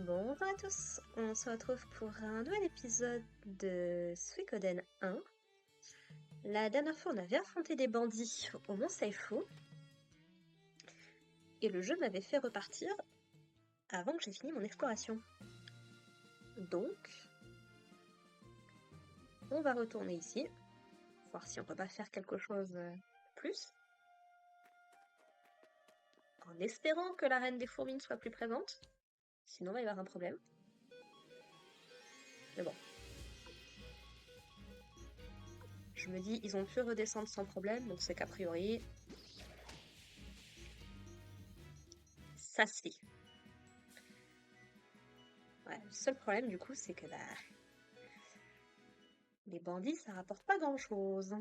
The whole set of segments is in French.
Bonjour à tous, on se retrouve pour un nouvel épisode de Suikoden 1. La dernière fois, on avait affronté des bandits au Mont Seifu et le jeu m'avait fait repartir avant que j'ai fini mon exploration. Donc, on va retourner ici, voir si on peut pas faire quelque chose de plus, en espérant que la reine des fourmis ne soit plus présente, sinon il va y avoir un problème. Mais bon. Je me dis, ils ont pu redescendre sans problème, donc c'est qu'a priori, ça se fait. Ouais, le seul problème du coup, c'est que les bandits, ça rapporte pas grand-chose.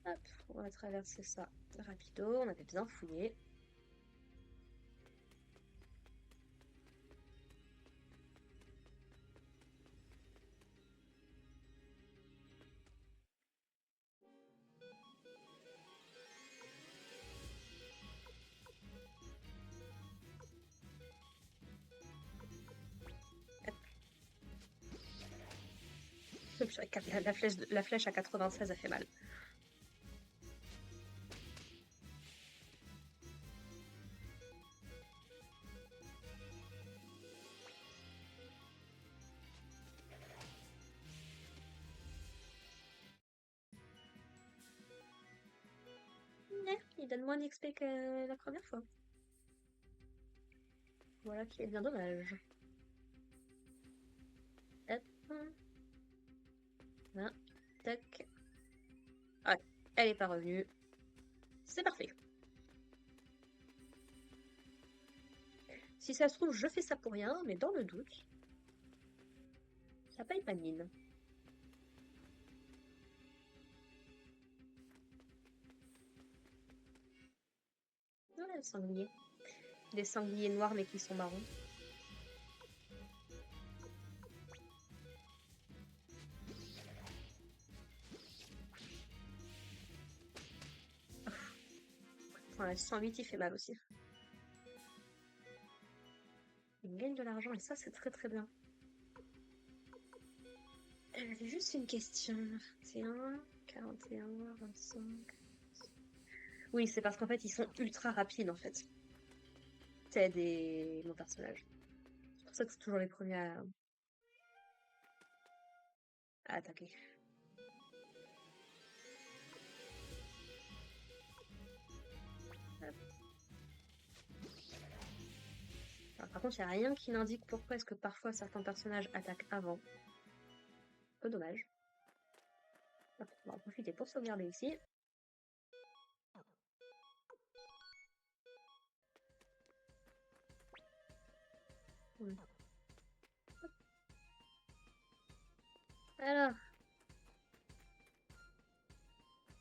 Hop, on va traverser ça rapido, on avait bien fouillé. Hop. La flèche à 96 a fait mal. Il donne moins d'XP que la première fois. Voilà qui est bien dommage. Hop. Là. Tac. Ah, elle est pas revenue. C'est parfait. Si ça se trouve, je fais ça pour rien, mais dans le doute, ça paye pas de mine. Voilà le sanglier. Des sangliers noirs mais qui sont marrons. Voilà, 108 il fait mal aussi. Il gagne de l'argent et ça c'est très très bien. J'avais juste une question. 41, 41, 25. Oui, c'est parce qu'en fait, ils sont ultra rapides, en fait. C'est mon personnage. C'est pour ça que c'est toujours les premiers à attaquer. Hop. Alors, par contre, il n'y a rien qui n'indique pourquoi est-ce que parfois certains personnages attaquent avant. Un peu dommage. Hop, on va en profiter pour sauvegarder ici. Hop. Alors.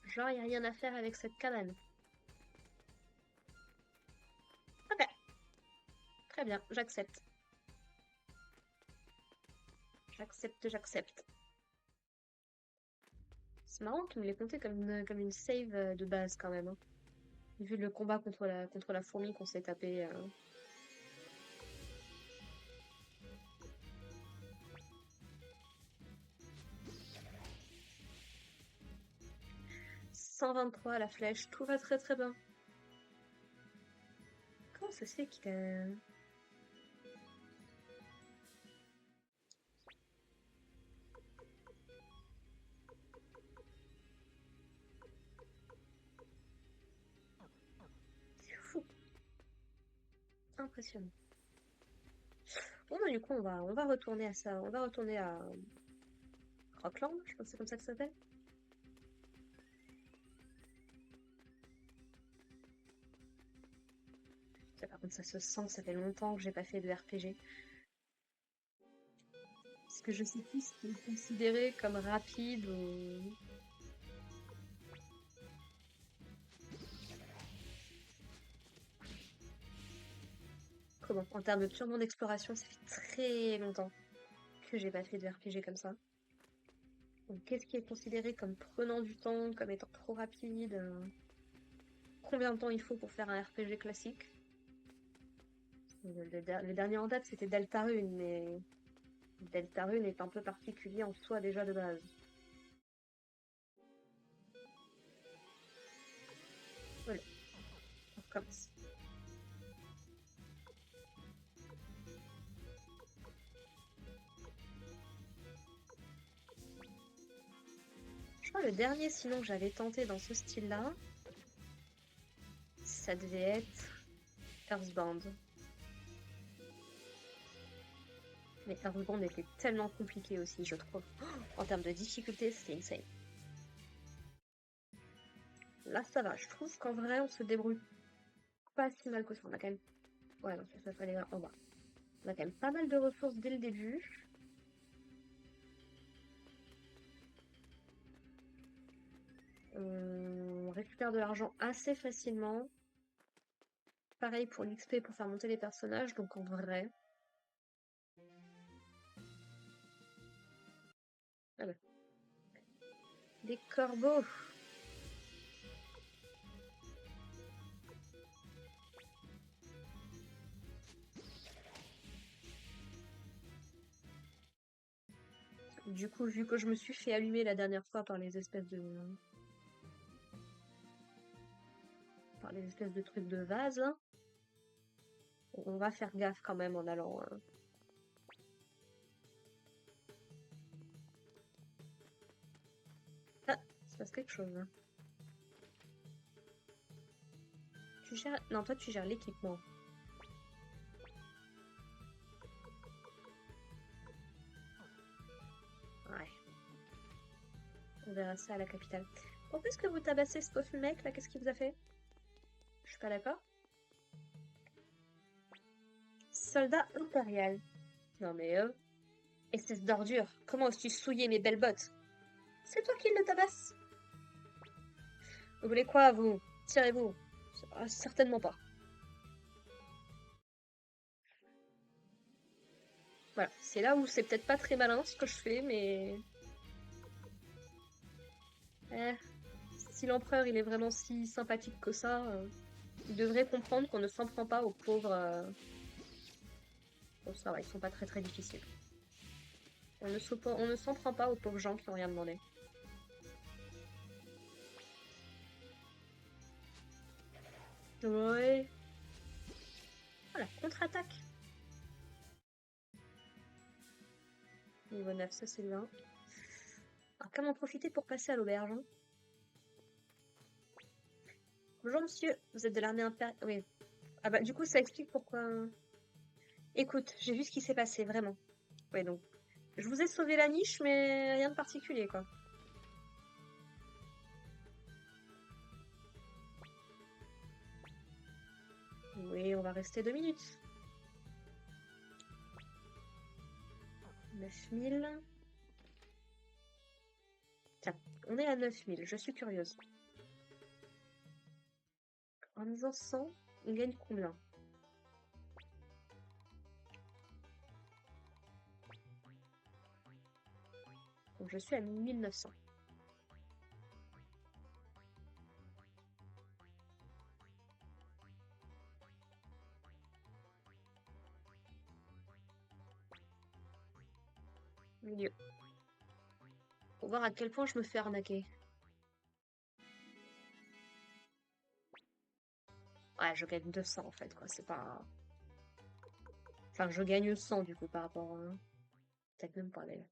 Genre, il n'y a rien à faire avec cette cabane. Ok. Très bien, j'accepte. J'accepte. C'est marrant qu'il me l'ait compté comme une save de base quand même. Hein. Vu le combat contre la fourmi qu'on s'est tapé. 123 à la flèche, tout va très très bien. Comment ça se fait qu'il a... C'est fou. Impressionnant. Bon, bah, du coup, on va retourner à ça. On va retourner à Rockland, je pense que c'est comme ça que ça s'appelle. Ça, par contre, ça se sent, ça fait longtemps que j'ai pas fait de RPG. Est-ce que je sais plus si c'est considéré comme rapide ou... Comment? En termes de purement d'exploration, ça fait très longtemps que j'ai pas fait de RPG comme ça. Donc, qu'est-ce qui est considéré comme prenant du temps, comme étant trop rapide combien de temps il faut pour faire un RPG classique? Le dernier en date, c'était Deltarune, mais Deltarune est un peu particulier en soi déjà de base. Voilà, on recommence. Je crois que le dernier, sinon, que j'avais tenté dans ce style-là, ça devait être Earthbound. Mais Earthbound était tellement compliqué aussi, je trouve. En termes de difficulté, c'était insane. Là, ça va. Je trouve qu'en vrai, on se débrouille pas si mal que ça. On a quand même... Ouais, non, ça fallait en bas. On a quand même pas mal de ressources dès le début. On récupère de l'argent assez facilement. Pareil pour l'XP pour faire monter les personnages, donc en vrai... Ah bah. Des corbeaux. Du coup, vu que je me suis fait allumer la dernière fois par les espèces de... par les espèces de trucs de vase, là, on va faire gaffe quand même en allant... Ah, il se passe quelque chose, là. Tu gères... Non, toi, tu gères l'équipement. Ouais. On verra ça à la capitale. Pourquoi est-ce que vous tabassez ce pauvre mec, là? Qu'est-ce qu'il vous a fait? Je suis pas d'accord. Soldat impérial. Non mais espèce d'ordure. Comment oses-tu souiller mes belles bottes? C'est toi qui le tabasse. Vous voulez quoi, vous? Tirez-vous. Ah, certainement pas. Voilà, c'est là où c'est peut-être pas très malin ce que je fais, mais... Si l'empereur il est vraiment si sympathique que ça, il devrait comprendre qu'on ne s'en prend pas aux pauvres... Bon, ça va, ils sont pas très très difficiles. On ne s'en prend pas aux pauvres gens qui n'ont rien demandé. Ouais. Voilà, contre-attaque. Niveau 9, ça c'est bien. Alors, comment en profiter pour passer à l'auberge? Hein. Bonjour monsieur, vous êtes de l'armée impériale. Oui. Ah bah du coup ça explique pourquoi... Écoute, j'ai vu ce qui s'est passé, vraiment. Ouais donc, je vous ai sauvé la niche, mais rien de particulier quoi. Oui, on va rester 2 minutes. 9000. Tiens, on est à 9000, je suis curieuse. En disant 100, on gagne combien? Donc je suis à 1900. Milieu. Pour voir à quel point je me fais arnaquer. Ouais, je gagne 200 en fait, quoi. C'est pas... Enfin, je gagne 100 du coup par rapport à... Peut-être même pas d'ailleurs.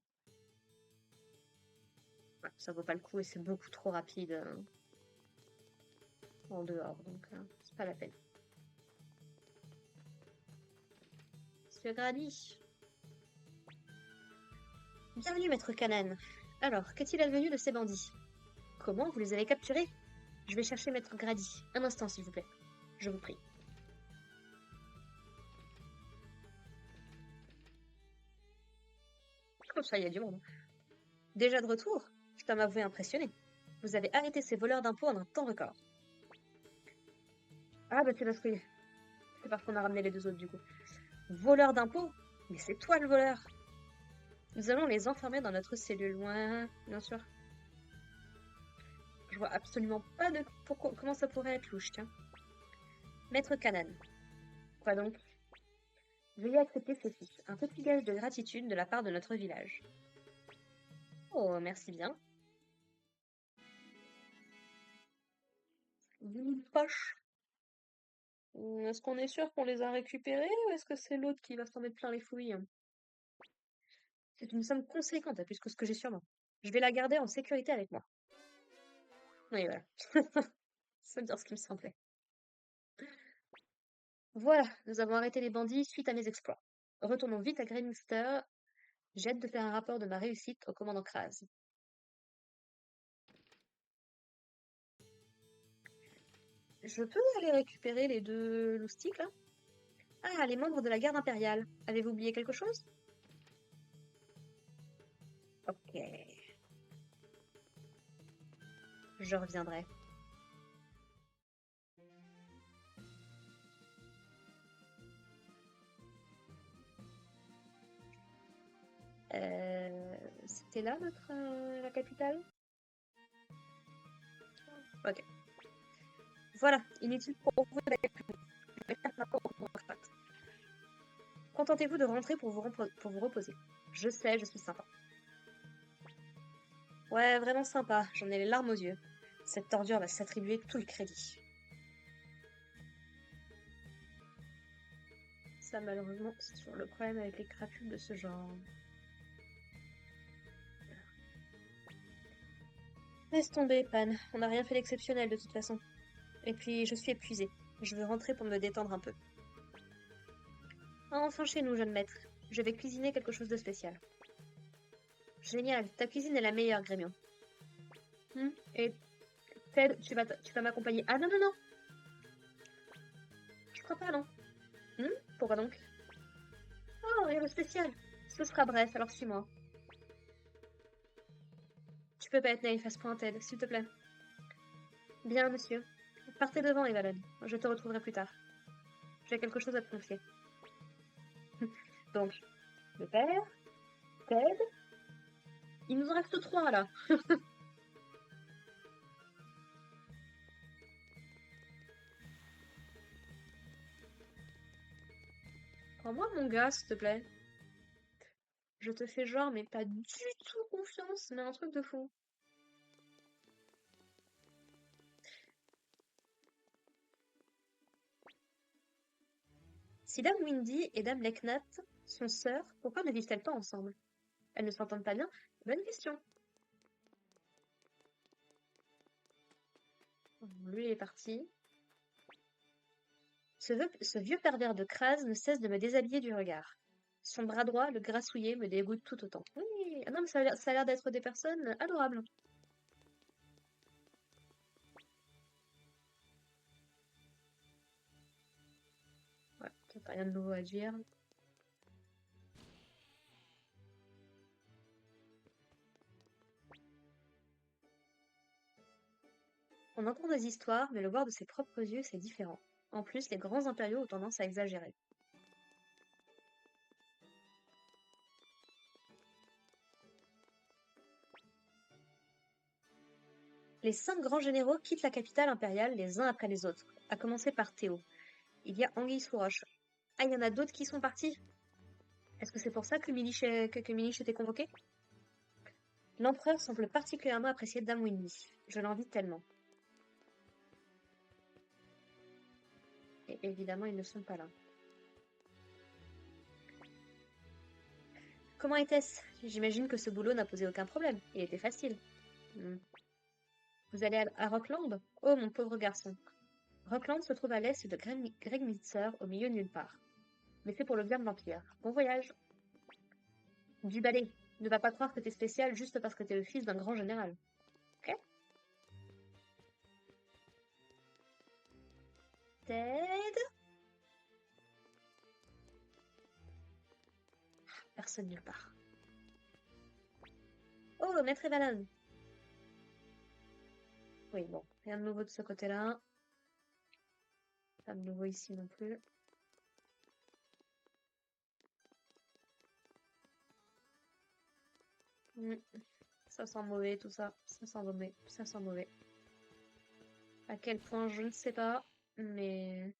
Ouais, ça vaut pas le coup et c'est beaucoup trop rapide en dehors, donc c'est pas la peine. Monsieur Grady. Bienvenue, maître Canan. Alors, qu'est-il advenu de ces bandits? Comment vous les avez capturés? Je vais chercher maître Grady. Un instant, s'il vous plaît. Je vous prie. Comme ça, il y a du monde. Déjà de retour? Je dois m'avouer impressionné. Vous avez arrêté ces voleurs d'impôts en un temps record. Ah bah c'est parce qu'on a ramené les deux autres du coup. Voleurs d'impôts? Mais c'est toi le voleur! Nous allons les enfermer dans notre cellule. Ouais, bien sûr. Je vois absolument pas de comment ça pourrait être louche, tiens. Maître Canan. Quoi donc? Veuillez accepter ceci, un petit gage de gratitude de la part de notre village. Oh, merci bien. Une poche. Est-ce qu'on est sûr qu'on les a récupérés ou est-ce que c'est l'autre qui va s'en mettre plein les fouilles? C'est une somme conséquente, plus que ce que j'ai sur moi. Je vais la garder en sécurité avec moi. Oui, voilà. C'est bien ce qui me semblait. Voilà, nous avons arrêté les bandits suite à mes exploits. Retournons vite à Greyminster. J'ai hâte de faire un rapport de ma réussite au commandant Kraz. Je peux aller récupérer les deux loustiques, là? Ah, les membres de la garde impériale. Avez-vous oublié quelque chose? Ok, je reviendrai. C'était là la capitale? Ok. Voilà, inutile pour vous d'aller plus loin. Je vais faire un rapport au commandant Kraz. Contentez-vous de rentrer pour vous reposer. Je sais, je suis sympa. Ouais, vraiment sympa, j'en ai les larmes aux yeux. Cette tordure va s'attribuer tout le crédit. Ça, malheureusement, c'est toujours le problème avec les crapules de ce genre. Laisse tomber, Pan. On n'a rien fait d'exceptionnel de toute façon. Et puis, je suis épuisée. Je veux rentrer pour me détendre un peu. Enfin chez nous, jeune maître. Je vais cuisiner quelque chose de spécial. Génial, ta cuisine est la meilleure, Grémion. Et Ted, tu vas m'accompagner. Ah non, non, non, je crois pas, non. Pourquoi donc? Oh, rien de spécial. Ce sera bref, alors suis-moi. Tu peux pas être naïf à ce point, Ted, s'il te plaît. Bien, monsieur. Partez devant, Evalon. Je te retrouverai plus tard. J'ai quelque chose à te confier. Donc, le père, Ted, il nous en reste trois, là. Prends-moi mon gars, s'il te plaît. Je te fais genre, mais pas du tout confiance, mais un truc de fou. Si Dame Windy et Dame Leknat sont sœurs, pourquoi ne vivent-elles pas ensemble? Elles ne s'entendent pas bien? Bonne question. Lui est parti. Ce vieux pervers de Kraz ne cesse de me déshabiller du regard. Son bras droit, le grassouillet, me dégoûte tout autant. Oui, ah non, mais ça a l'air d'être des personnes adorables. Ouais, peut-être rien de nouveau à dire. On entend des histoires, mais le voir de ses propres yeux, c'est différent. En plus, les grands impériaux ont tendance à exagérer. Les 5 grands généraux quittent la capitale impériale les uns après les autres, à commencer par Théo. Il y a Anguille sous roche. Ah, il y en a d'autres qui sont partis? Est-ce que c'est pour ça que Milich était convoqué? L'empereur semble particulièrement apprécier Dame Windy. Je l'envie tellement. Et évidemment, ils ne sont pas là. Comment était-ce? J'imagine que ce boulot n'a posé aucun problème. Il était facile. Vous allez à Rockland? Oh, mon pauvre garçon. Rockland se trouve à l'est de Gregmitzer, au milieu de nulle part. Mais c'est pour le bien de l'Empire. Bon voyage. Du balai. Ne va pas croire que t'es spécial juste parce que t'es le fils d'un grand général. Ok? Ted? Personne nulle part. Oh, maître Evalon. Oui, bon. Rien de nouveau de ce côté-là. Pas de nouveau ici non plus. Ça sent mauvais tout ça. Ça sent mauvais. Ça sent mauvais. À quel point, je ne sais pas. Mais...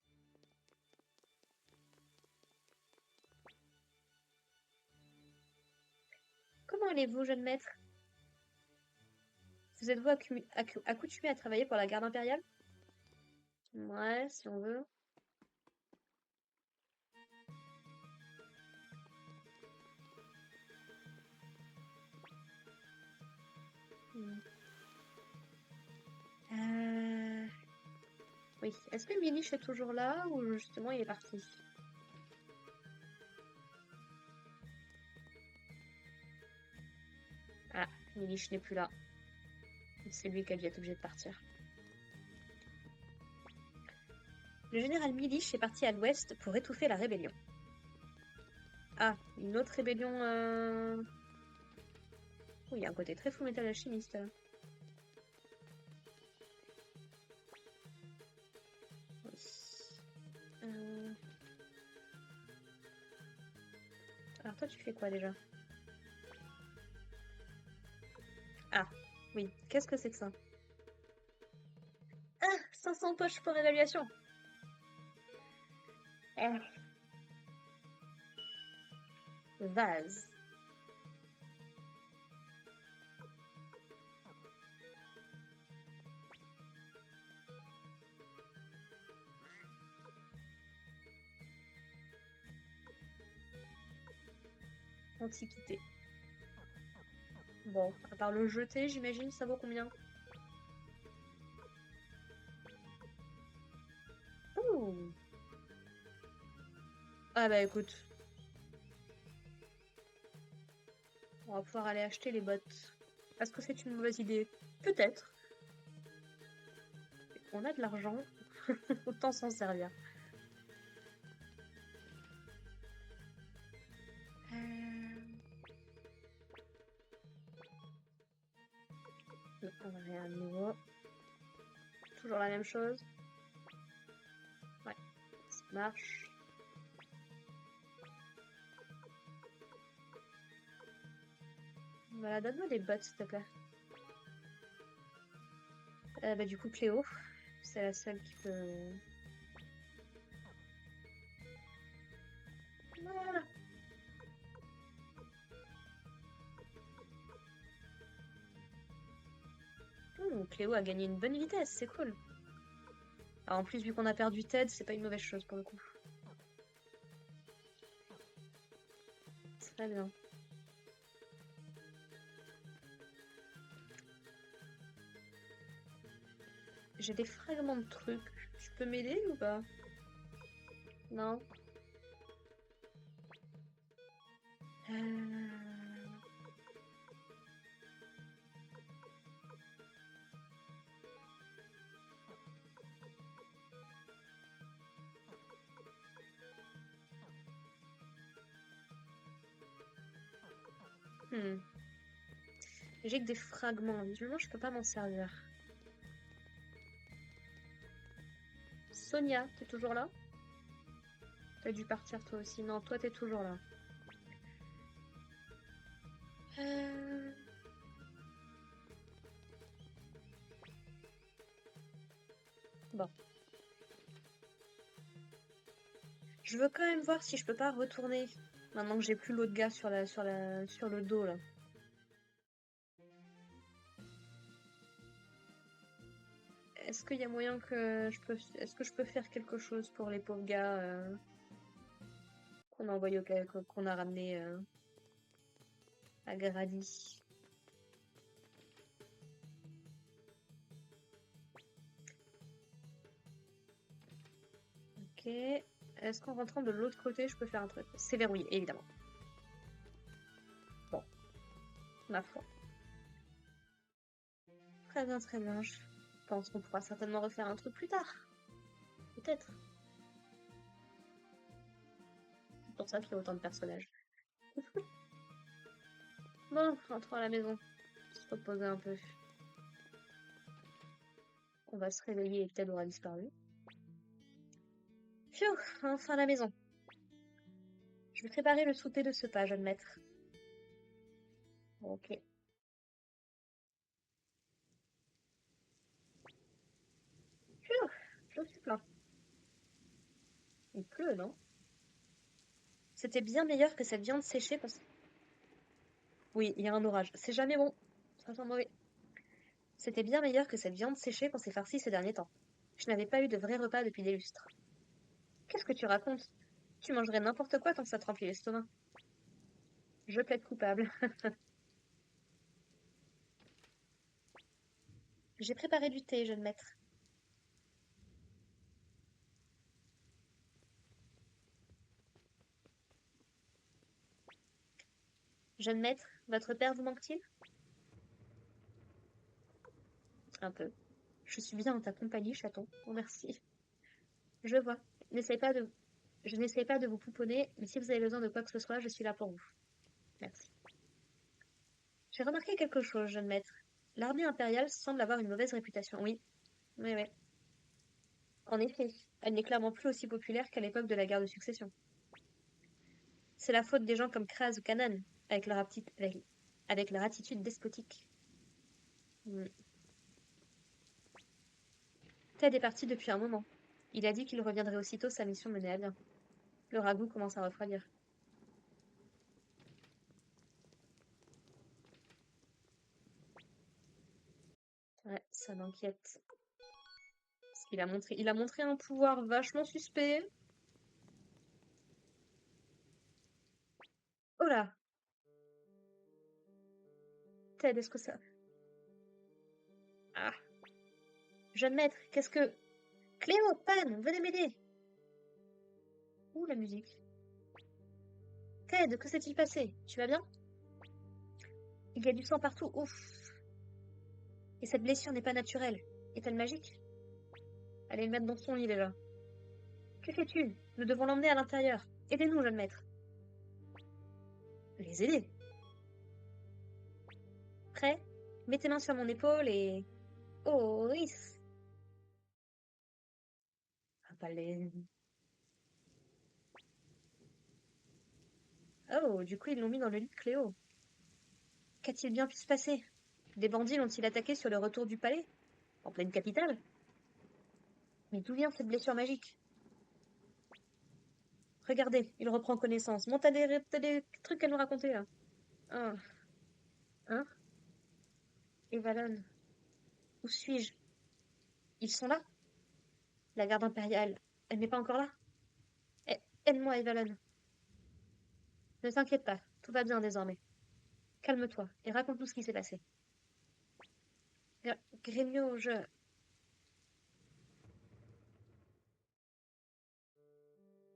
allez-vous, jeune maître? Vous êtes-vous accoutumé à travailler pour la garde impériale? Ouais, si on veut. Hmm. Oui. Est-ce que Milish est toujours là ou justement il est parti? Ah, Milish n'est plus là. C'est lui qui a dû être obligé de partir. Le général Milish est parti à l'ouest pour étouffer la rébellion. Ah, une autre rébellion. Oui, il y a un côté très Fullmetal Alchemist là. Oui. Alors toi, tu fais quoi déjà? Ah, oui. Qu'est-ce que c'est que ça? Ah, 500 poches pour évaluation. Ah. Vase. Antiquité. Bon, à part le jeter, j'imagine, ça vaut combien? Ouh. Ah bah écoute, on va pouvoir aller acheter les bottes. Est-ce que c'est une mauvaise idée? Peut-être. On a de l'argent, autant s'en servir. On va aller à nouveau. Toujours la même chose. Ouais, ça marche. Voilà, donne-moi des bottes, s'il te plaît. Bah du coup, Cléo, c'est la seule qui peut... Voilà. Cléo a gagné une bonne vitesse, c'est cool. Alors, en plus, vu qu'on a perdu Ted, c'est pas une mauvaise chose pour le coup. Très bien. J'ai des fragments de trucs. Tu peux m'aider ou pas? Non. Euh... hmm. J'ai que des fragments. Visuellement, je peux pas m'en servir. Sonia, t'es toujours là? T'as dû partir toi aussi. Non, toi t'es toujours là. Euh... Bon. Je veux quand même voir si je peux pas retourner. Maintenant que j'ai plus l'autre gars sur le dos là. Est-ce qu'il y a moyen que est-ce que je peux faire quelque chose pour les pauvres gars qu'on a envoyé qu'on a ramené à Grady? Ok. Est-ce qu'en rentrant de l'autre côté, je peux faire un truc? C'est verrouillé, évidemment. Bon, ma foi. Très bien, très bien. Je pense qu'on pourra certainement refaire un truc plus tard. Peut-être. C'est pour ça qu'il y a autant de personnages. Bon, rentrons à la maison. Se reposer un peu. On va se réveiller et Ted aura disparu. Phew, enfin à la maison. Je vais préparer le souper de ce pas, jeune maître. Ok. Phew, je suis plein. Il pleut, non? C'était bien meilleur que cette viande séchée parce que... Oui, il y a un orage. C'est jamais bon. Ça sent mauvais. C'était bien meilleur que cette viande séchée qu'on s'est farcie ces derniers temps. Je n'avais pas eu de vrai repas depuis des lustres. Qu'est-ce que tu racontes? Tu mangerais n'importe quoi tant que ça te remplit l'estomac. Je plaide coupable. J'ai préparé du thé, jeune maître. Jeune maître, votre père vous manque-t-il? Un peu. Je suis bien en ta compagnie, chaton. Oh, merci. Je vois. N'essaie pas de... Je n'essaie pas de vous pouponner, mais si vous avez besoin de quoi que ce soit, je suis là pour vous. Merci. J'ai remarqué quelque chose, jeune maître. L'armée impériale semble avoir une mauvaise réputation. Oui, oui, oui. En effet, elle n'est clairement plus aussi populaire qu'à l'époque de la guerre de succession. C'est la faute des gens comme Kraz ou Kanan, avec leur attitude despotique. Hmm. Ted est parti depuis un moment. Il a dit qu'il reviendrait aussitôt sa mission menée à bien. Le ragoût commence à refroidir. Ouais, ça m'inquiète. Parce il a montré un pouvoir vachement suspect. Oh là! Ted, est-ce que ça... Ah! Jeune maître, qu'est-ce que... Cléo, Pan, venez m'aider! Ouh, la musique. Ted, que s'est-il passé? Tu vas bien? Il y a du sang partout, ouf! Et cette blessure n'est pas naturelle. Est-elle magique? Allez le mettre dans son lit déjà. Que fais-tu? Nous devons l'emmener à l'intérieur. Aidez-nous, jeune maître. Les aider? Prêt? Mets tes mains sur mon épaule et... Oh, Rhys! Ah, pas les... Oh, du coup, ils l'ont mis dans le lit de Cléo. Qu'a-t-il bien pu se passer? Des bandits l'ont-ils attaqué sur le retour du palais? En pleine capitale? Mais d'où vient cette blessure magique? Regardez, il reprend connaissance. Bon, t'as des trucs à nous raconter, là. Ah, hein? Et Valon, où suis-je? Ils sont là? La garde impériale, elle n'est pas encore là? Aide-moi, Evalon. Ne t'inquiète pas, tout va bien désormais. Calme-toi et raconte-nous ce qui s'est passé. Gremio, je...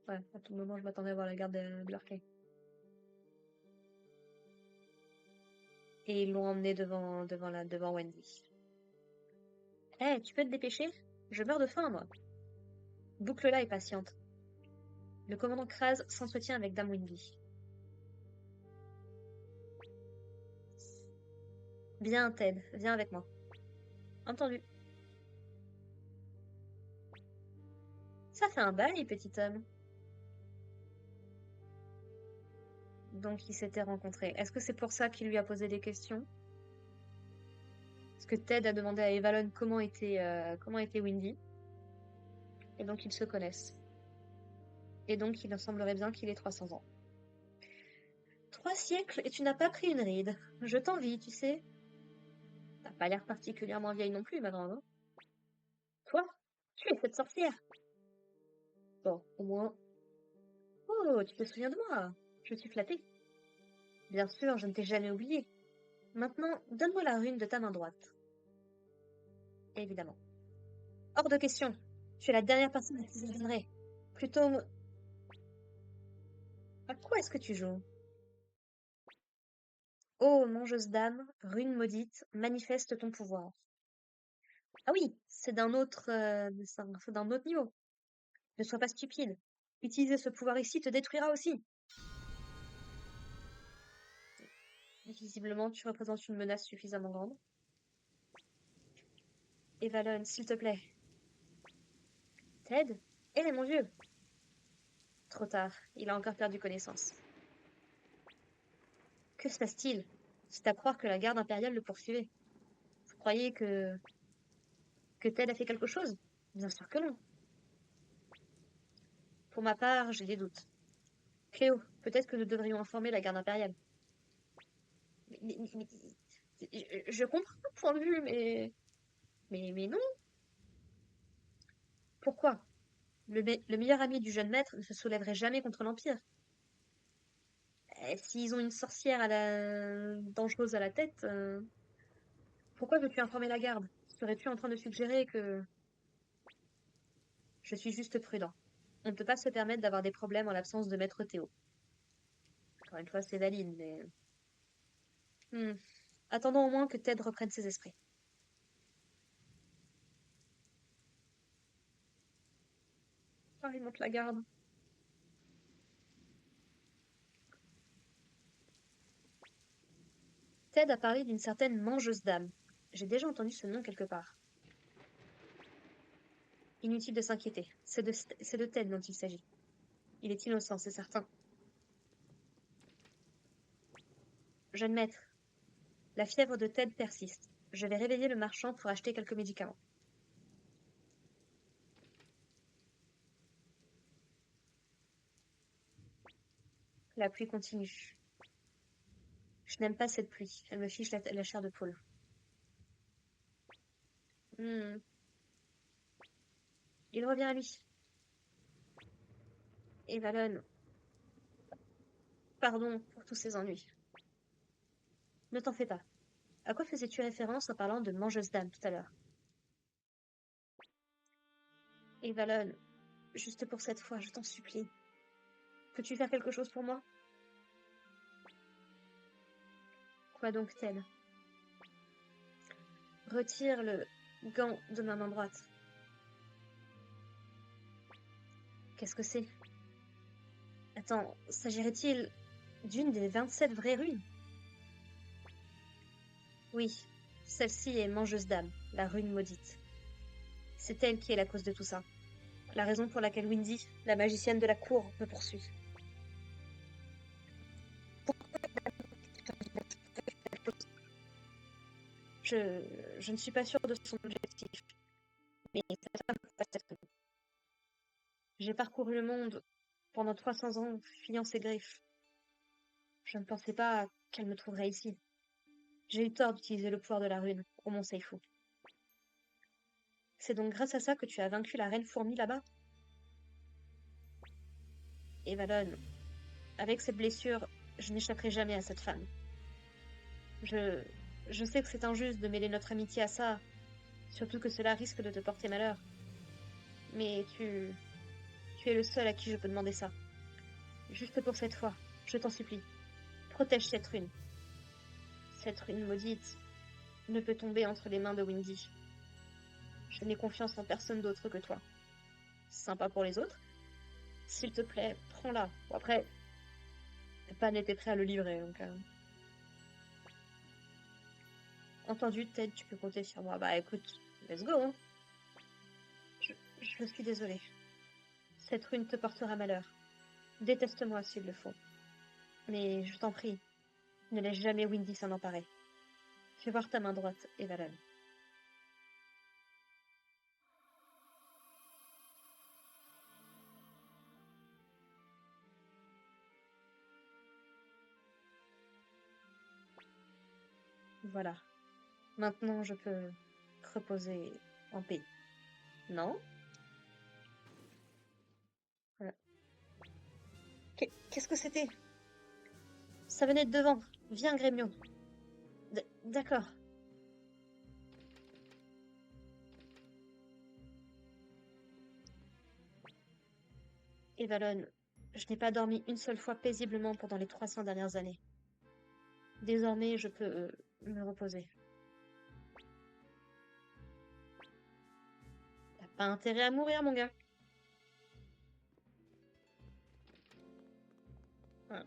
Ouais, à tout moment, je m'attendais à voir la garde de Lurkey. Et ils l'ont emmené devant Wendy. Eh, tu peux te dépêcher? Je meurs de faim, moi. Boucle-la et patiente. Le commandant Kraz s'entretient avec Dame Wendy. Viens, Ted, viens avec moi. Entendu. Ça fait un bail, petit homme. Donc, ils s'étaient rencontrés. Est-ce que c'est pour ça qu'il lui a posé des questions? Parce que Ted a demandé à Evalon comment était Wendy. Et donc, ils se connaissent. Et donc, il semblerait bien qu'il ait 300 ans. 3 siècles et tu n'as pas pris une ride. Je t'envie, tu sais. T'as pas l'air particulièrement vieille non plus, ma grande. Hein. Toi, tu es cette sorcière. Bon, au moins. Oh, tu te souviens de moi. Je suis flattée. Bien sûr, je ne t'ai jamais oublié. Maintenant, donne-moi la rune de ta main droite. Évidemment. Hors de question. Tu es la dernière personne à qui je donnerai. Plutôt... À quoi est-ce que tu joues? Ô mangeuse d'âme, rune maudite, manifeste ton pouvoir. Ah oui, c'est d'un autre niveau. Ne sois pas stupide. Utiliser ce pouvoir ici te détruira aussi. Visiblement, tu représentes une menace suffisamment grande. Et Valon, s'il te plaît. Ted? Eh, mon Dieu! Trop tard, il a encore perdu connaissance. Que se passe-t-il? C'est à croire que la garde impériale le poursuivait. Vous croyez que Ted a fait quelque chose? Bien sûr que non. Pour ma part, j'ai des doutes. Cléo, peut-être que nous devrions informer la garde impériale. je comprends le point de vue, mais non. Pourquoi? Le meilleur ami du jeune maître ne se soulèverait jamais contre l'Empire. S'ils ont une sorcière dangereuse à la tête, pourquoi veux-tu informer la garde? Serais-tu en train de suggérer que... Je suis juste prudent. On ne peut pas se permettre d'avoir des problèmes en l'absence de maître Théo. Encore une fois, c'est valide, mais... Hmm. Attendons au moins que Ted reprenne ses esprits. Ah, il monte la garde. Ted a parlé d'une certaine mangeuse d'âme. J'ai déjà entendu ce nom quelque part. Inutile de s'inquiéter. C'est de Ted dont il s'agit. Il est innocent, c'est certain. Jeune maître, la fièvre de Ted persiste. Je vais réveiller le marchand pour acheter quelques médicaments. La pluie continue. Je n'aime pas cette pluie. Elle me fiche la chair de poule. Hmm. Il revient à lui. Et Valon, pardon pour tous ces ennuis. Ne t'en fais pas. À quoi faisais-tu référence en parlant de mangeuse d'âme tout à l'heure? Et Valon, juste pour cette fois, je t'en supplie. Peux-tu faire quelque chose pour moi? Quoi donc, Ted? Retire le gant de ma main droite. Qu'est-ce que c'est? Attends, s'agirait-il d'une des 27 vraies runes? Oui, celle-ci est mangeuse d'âme, la rune maudite. C'est elle qui est la cause de tout ça. La raison pour laquelle Windy, la magicienne de la cour, me poursuit. Je, je ne suis pas sûre de son objectif, mais cette femme peut être connue. J'ai parcouru le monde pendant 300 ans, fuyant ses griffes. Je ne pensais pas qu'elle me trouverait ici. J'ai eu tort d'utiliser le pouvoir de la rune, au Mont Seifu. C'est donc grâce à ça que tu as vaincu la reine fourmi là-bas? Et Valon, avec cette blessure, je n'échapperai jamais à cette femme. Je, je sais que c'est injuste de mêler notre amitié à ça, surtout que cela risque de te porter malheur. Mais tu es le seul à qui je peux demander ça. Juste pour cette fois, je t'en supplie, protège cette rune. Cette rune maudite ne peut tomber entre les mains de Windy. Je n'ai confiance en personne d'autre que toi. Sympa pour les autres? S'il te plaît, prends-la. Bon, après, Pan était prêt à le livrer, donc... Entendu, Ted, tu peux compter sur moi. Bah écoute, let's go, hein. Je suis désolée. Cette rune te portera malheur. Déteste-moi s'il le faut. Mais je t'en prie, ne laisse jamais Windy s'en emparer. Fais voir ta main droite, Evalan. Voilà. Maintenant, je peux reposer en paix. Non? Voilà. Qu'est-ce que c'était? Ça venait de devant. Viens, Grémion. D'accord. Evalon, je n'ai pas dormi une seule fois paisiblement pendant les 300 dernières années. Désormais, je peux me reposer. T'as pas intérêt à mourir, mon gars. Voilà.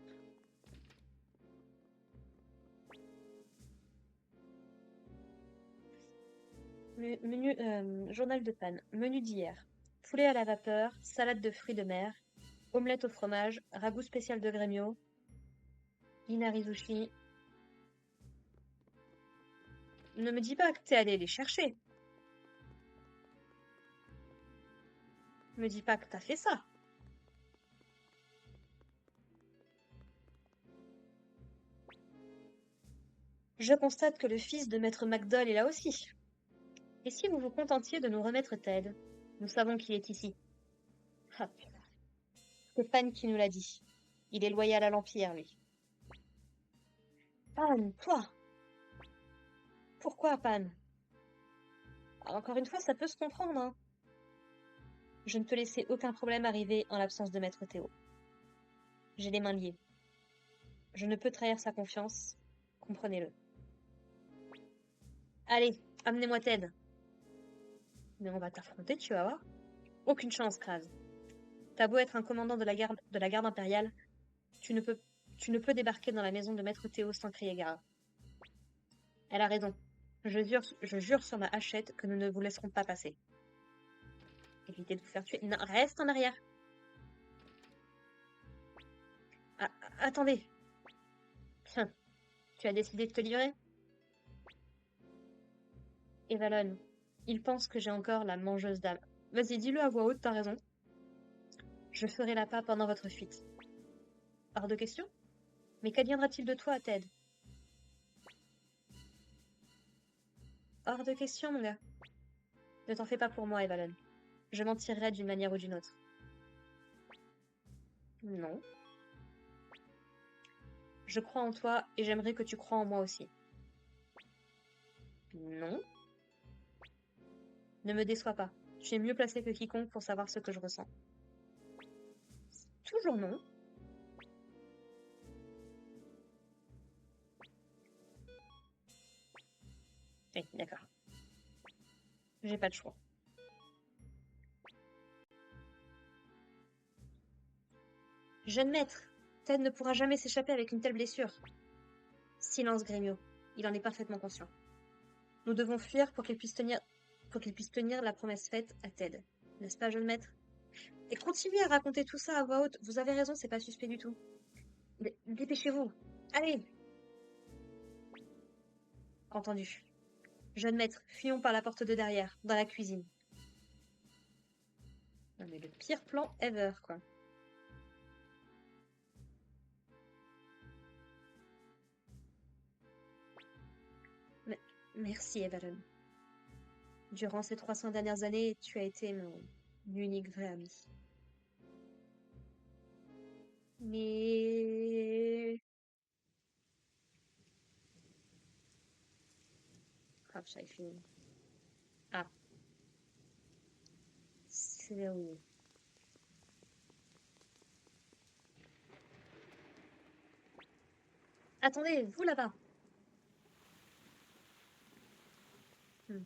Journal de panne. Menu d'hier. Poulet à la vapeur, salade de fruits de mer, omelette au fromage, ragoût spécial de Grémio, inarizushi. Ne me dis pas que t'es allé les chercher. Me dis pas que t'as fait ça. Je constate que le fils de maître McDowell est là aussi. Et si vous vous contentiez de nous remettre Ted? Nous savons qu'il est ici. Ah, c'est Pan qui nous l'a dit. Il est loyal à l'Empire, lui. Pan, toi! Pourquoi, Pan? Encore une fois, ça peut se comprendre, hein. Je ne peux laisser aucun problème arriver en l'absence de maître Théo. J'ai les mains liées. Je ne peux trahir sa confiance. Comprenez-le. Allez, amenez-moi Ted. Mais on va t'affronter, tu vas voir. Aucune chance, Kraz. T'as beau être un commandant de la garde impériale, tu ne peux débarquer dans la maison de maître Théo sans crier gare. Elle a raison. Je jure sur ma hachette que nous ne vous laisserons pas passer. Évitez de vous faire tuer. Non, reste en arrière. Ah, attendez. Tiens, tu as décidé de te livrer? Evalon, il pense que j'ai encore la mangeuse d'âme. Vas-y, dis-le à voix haute, t'as raison. Je ferai la pas pendant votre fuite. Hors de question? Mais qu'adviendra-t-il de toi, Ted? Hors de question, mon gars. Ne t'en fais pas pour moi, Evalon. Je m'en tirerai d'une manière ou d'une autre. Non. Je crois en toi et j'aimerais que tu crois en moi aussi. Non. Ne me déçois pas. Tu es mieux placé que quiconque pour savoir ce que je ressens. Toujours non. Oui, d'accord. J'ai pas de choix. Jeune maître, Ted ne pourra jamais s'échapper avec une telle blessure. Silence, Grémio. Il en est parfaitement conscient. Nous devons fuir pour qu'il puisse tenir la promesse faite à Ted. N'est-ce pas, jeune maître? Et continuez à raconter tout ça à voix haute. Vous avez raison, c'est pas suspect du tout. Dépêchez-vous. Allez! Entendu. Jeune maître, fuyons par la porte de derrière, dans la cuisine. Non mais le pire plan ever, quoi. Merci, Evalon. Durant ces 300 dernières années, tu as été mon unique vrai ami. Mais... Ah, j'avais fini. Ah, c'est verrouillé. Attendez, vous là-bas. Hmm.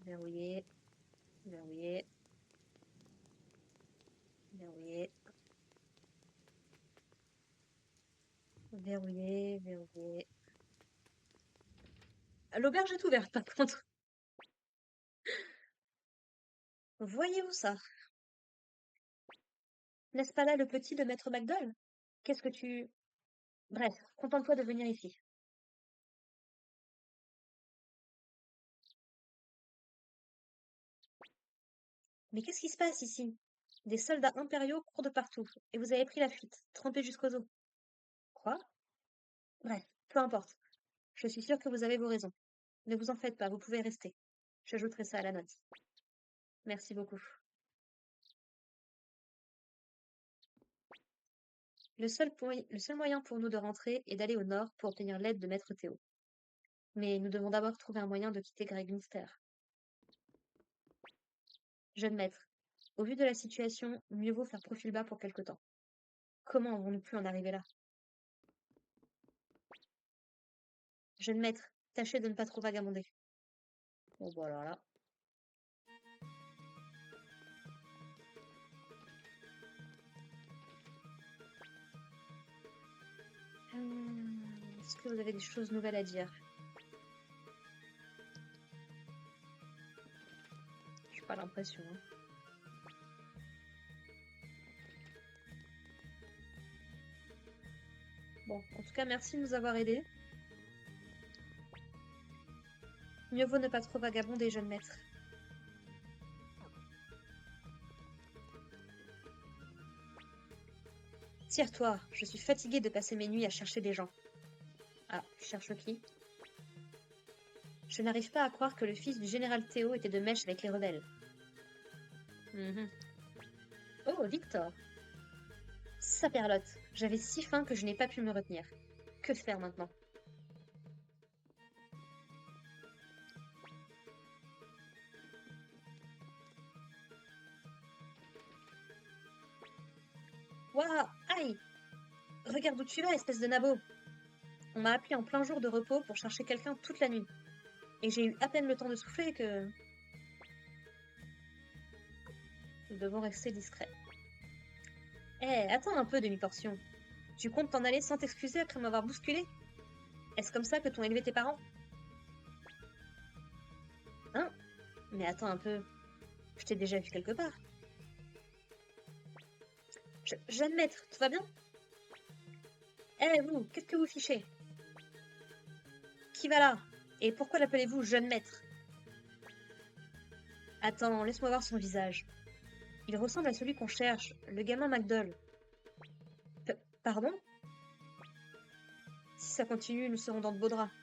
Verrouillé, verrouillé, verrouillé, verrouillé, verrouillé. L'auberge est ouverte, par contre. Voyez-vous ça? N'est-ce pas là le petit de maître McDowell? Qu'est-ce que tu... Bref, contente-toi de venir ici. Mais qu'est-ce qui se passe ici? Des soldats impériaux courent de partout, et vous avez pris la fuite, trempés jusqu'aux os. Quoi? Bref, peu importe. Je suis sûre que vous avez vos raisons. Ne vous en faites pas, vous pouvez rester. J'ajouterai ça à la note. Merci beaucoup. Le seul moyen pour nous de rentrer est d'aller au nord pour obtenir l'aide de Maître Théo. Mais nous devons d'abord trouver un moyen de quitter Greg-Minster. Jeune maître, au vu de la situation, mieux vaut faire profil bas pour quelque temps. Comment avons-nous pu en arriver là? Jeune maître, tâchez de ne pas trop vagabonder. Bon, bon alors là. Est-ce que vous avez des choses nouvelles à dire? J'ai pas l'impression. Hein. Bon, en tout cas, merci de nous avoir aidés. Mieux vaut ne pas trop vagabonder, jeune maître. Tire-toi, je suis fatiguée de passer mes nuits à chercher des gens. Ah, tu cherches qui? Je n'arrive pas à croire que le fils du général Théo était de mèche avec les rebelles. Mhm. Oh, Victor. Saperlotte, j'avais si faim que je n'ai pas pu me retenir. Que faire maintenant? Waouh, aïe! Regarde où tu vas, espèce de nabo! On m'a appelé en plein jour de repos pour chercher quelqu'un toute la nuit. Et j'ai eu à peine le temps de souffler que... Nous devons rester discrets. Eh, attends un peu, demi-portion. Tu comptes t'en aller sans t'excuser après m'avoir bousculé? Est-ce comme ça que t'ont élevé tes parents? Hein? Mais attends un peu. Je t'ai déjà vu quelque part. Jeune maître, tout va bien? Eh, vous, qu'est-ce que vous fichez? Qui va là? Et pourquoi l'appelez-vous jeune maître? Attends, laisse-moi voir son visage. Il ressemble à celui qu'on cherche, le gamin McDowell. Pardon? Si ça continue, nous serons dans de beaux draps.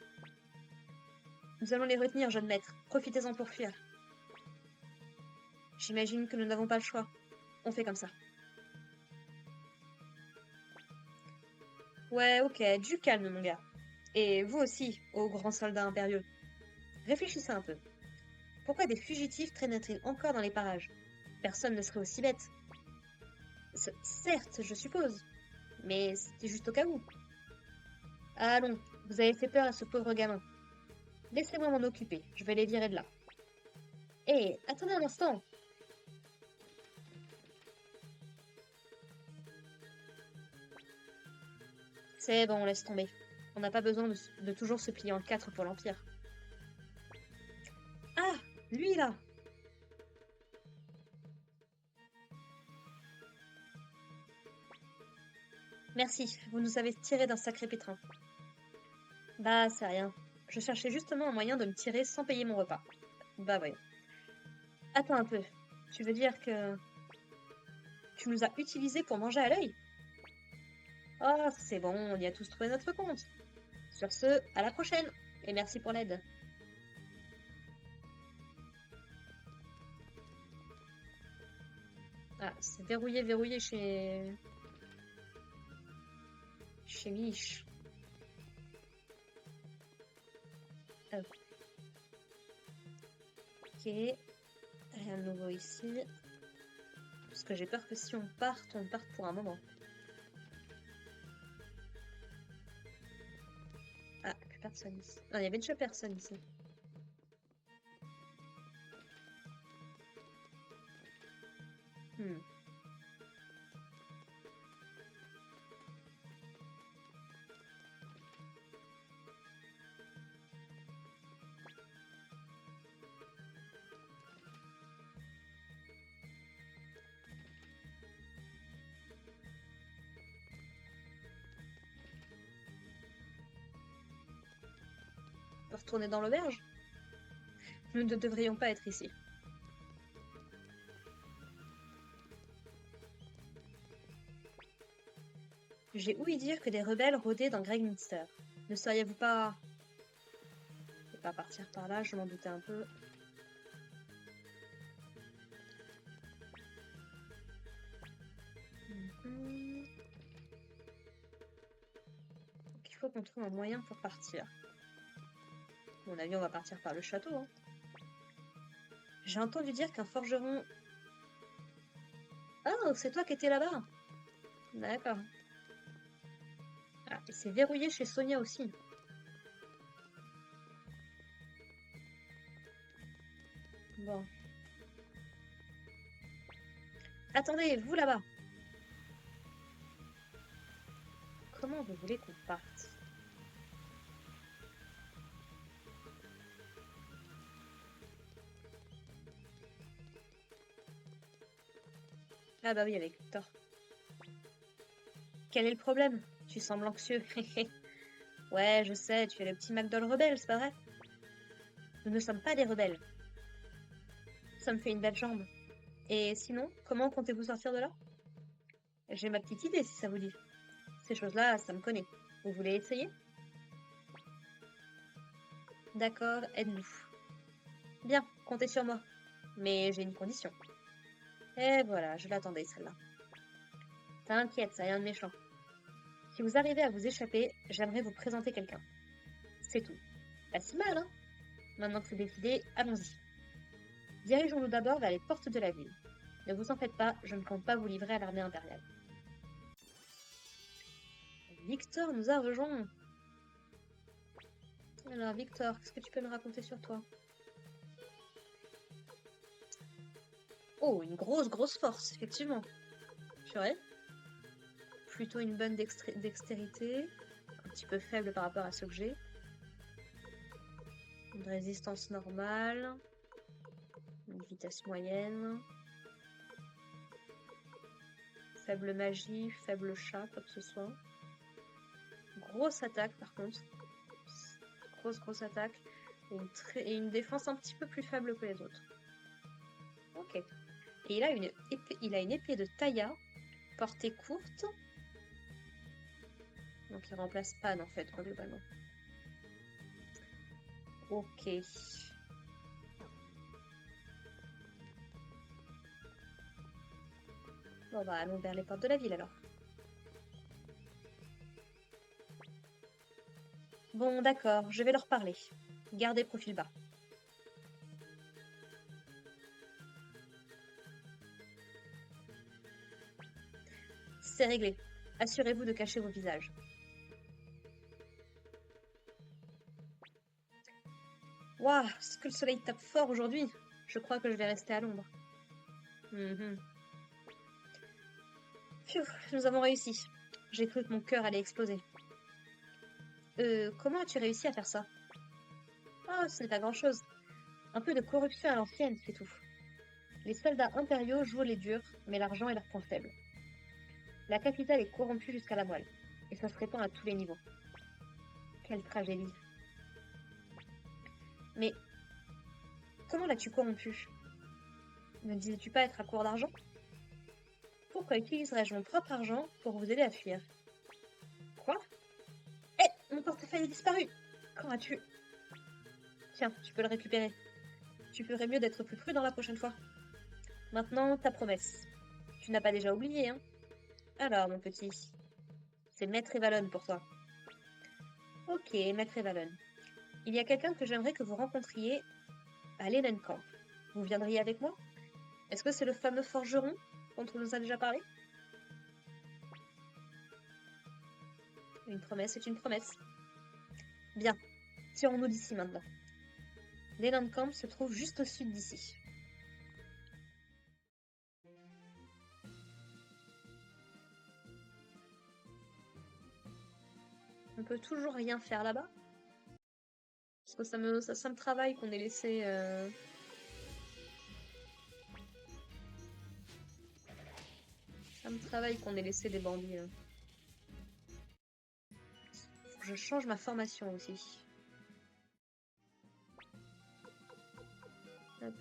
Nous allons les retenir, jeune maître. Profitez-en pour fuir. J'imagine que nous n'avons pas le choix. On fait comme ça. Ouais, ok, du calme, mon gars. Et vous aussi, ô grand soldat impérieux. Réfléchissez un peu. Pourquoi des fugitifs traîneraient-ils encore dans les parages? Personne ne serait aussi bête. Certes, je suppose. Mais c'était juste au cas où. Allons, vous avez fait peur à ce pauvre gamin. Laissez-moi m'en occuper, je vais les virer de là. Hé, attendez un instant. C'est bon, laisse tomber. On n'a pas besoin de toujours se plier en quatre pour l'Empire. Ah, lui là. Merci, vous nous avez tiré d'un sacré pétrin. Bah, c'est rien. Je cherchais justement un moyen de me tirer sans payer mon repas. Bah voyons. Attends un peu. Tu veux dire que tu nous as utilisés pour manger à l'œil? Oh, c'est bon, on y a tous trouvé notre compte. Sur ce, à la prochaine, et merci pour l'aide. Ah, c'est verrouillé chez Mich. Hop. Ok, rien de nouveau ici. Parce que j'ai peur que si on parte pour un moment. Ah, plus personne ici. Non, il y avait déjà personne ici. Hmm. On peut retourner dans l'auberge? Nous ne devrions pas être ici. J'ai ouï dire que des rebelles rôdaient dans Greyminster. Ne seriez-vous pas... Je vais pas partir par là, je m'en doutais un peu. Donc, il faut qu'on trouve un moyen pour partir. À mon avis, on va partir par le château. Hein. J'ai entendu dire qu'un forgeron... Oh, c'est toi qui étais là-bas. D'accord. Ah, et c'est verrouillé chez Sonia aussi. Bon. Attendez, vous là-bas. Comment vous voulez qu'on parte? Ah bah oui, avec Victor. Quel est le problème? Tu sembles anxieux. Ouais, je sais, tu es le petit McDowell rebelle, c'est pas vrai? Nous ne sommes pas des rebelles. Ça me fait une belle jambe. Et sinon, comment comptez-vous sortir de là? J'ai ma petite idée si ça vous dit. Ces choses-là, ça me connaît. Vous voulez essayer? D'accord, aide-nous. Bien, comptez sur moi. Mais j'ai une condition. Et voilà, je l'attendais celle-là. T'inquiète, c'est rien de méchant. Si vous arrivez à vous échapper, j'aimerais vous présenter quelqu'un. C'est tout. Pas si mal, hein? Maintenant que c'est décidé, allons-y. Dirigeons-nous d'abord vers les portes de la ville. Ne vous en faites pas, je ne compte pas vous livrer à l'armée impériale. Victor nous a rejoints. Alors, Victor, qu'est-ce que tu peux me raconter sur toi? Oh, une grosse force, effectivement. Purée. Plutôt une bonne dextérité. Un petit peu faible par rapport à ce que j'ai. Une résistance normale. Une vitesse moyenne. Faible magie, faible chat, quoi que ce soit. Grosse attaque, par contre. Grosse attaque. Et une défense un petit peu plus faible que les autres. Ok. Et il a une épée de Taya, portée courte. Donc il remplace Pan en fait, quoi, globalement. Ok. Bon bah allons vers les portes de la ville alors. Bon d'accord, je vais leur parler. Gardez profil bas. C'est réglé. Assurez-vous de cacher vos visages. Waouh, est-ce que le soleil tape fort aujourd'hui? Je crois que je vais rester à l'ombre. Pfiou, nous avons réussi. J'ai cru que mon cœur allait exploser. Comment as-tu réussi à faire ça? Ah, ce n'est pas grand-chose. Un peu de corruption à l'ancienne, c'est tout. Les soldats impériaux jouent les durs, mais l'argent est leur point faible. La capitale est corrompue jusqu'à la moelle, et ça se répand à tous les niveaux. Quelle tragédie. Mais comment l'as-tu corrompue? Ne disais-tu pas être à court d'argent? Pourquoi utiliserais-je mon propre argent pour vous aider à fuir? Quoi? Eh, mon portefeuille est disparu! Quand as-tu... Tiens, tu peux le récupérer. Tu ferais mieux d'être plus prudent la prochaine fois. Maintenant, ta promesse. Tu n'as pas déjà oublié, hein? Alors, mon petit, c'est Maître Evalon pour toi. Ok, Maître Evalon. Il y a quelqu'un que j'aimerais que vous rencontriez à l'Elenkamp. Vous viendriez avec moi? Est-ce que c'est le fameux forgeron dont on nous a déjà parlé? Une promesse est une promesse. Bien, tirons-nous d'ici maintenant. L'Elenkamp se trouve juste au sud d'ici. On peut toujours rien faire là-bas? Parce que ça me travaille qu'on ait laissé... Ça me travaille qu'on ait laissé des bandits. Faut que je change ma formation aussi. Hop.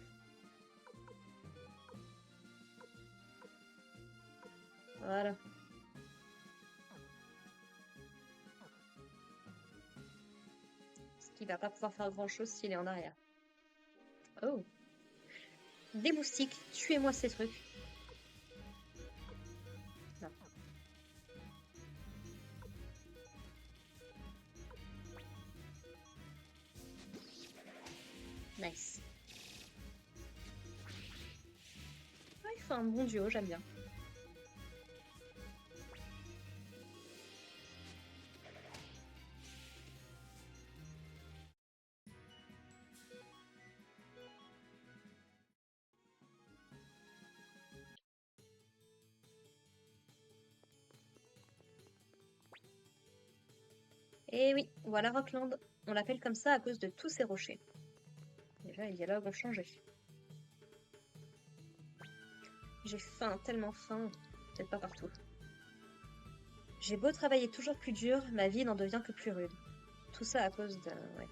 Voilà. Ce qui va pas pouvoir faire grand chose s'il est en arrière. Oh. Des moustiques, tuez-moi ces trucs. Non. Nice. Ah, il fait un bon duo, j'aime bien. Et oui, voilà Rockland. On l'appelle comme ça à cause de tous ces rochers. Déjà, les dialogues ont changé. J'ai faim, tellement faim. Peut-être pas partout. J'ai beau travailler toujours plus dur, ma vie n'en devient que plus rude. Tout ça à cause de... Ouais.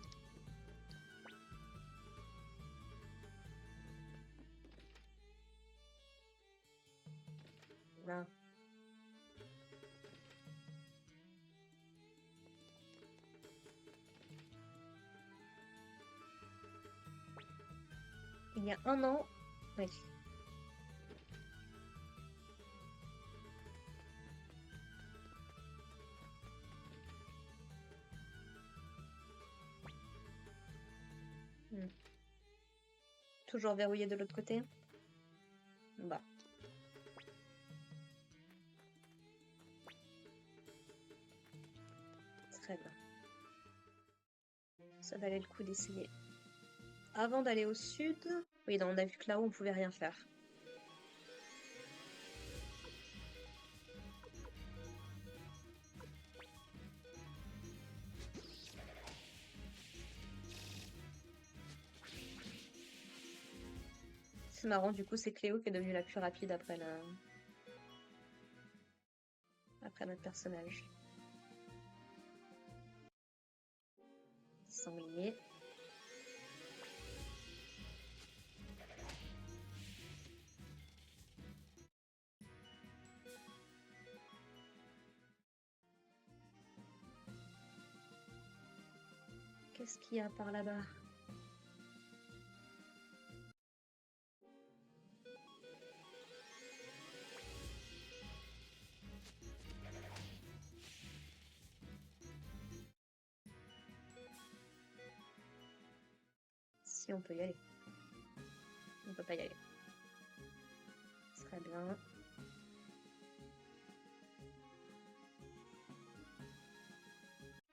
Là. Il y a 1 an. Oui. Toujours verrouillé de l'autre côté. Bah. Très bien. Ça valait le coup d'essayer. Avant d'aller au sud... Oui, non, on a vu que là-haut, on pouvait rien faire. C'est marrant, du coup, c'est Cléo qui est devenue la plus rapide après notre personnage. Sanglier. Qu'est-ce qu'il y a par là-bas? Si on peut y aller. On peut pas y aller. Très bien.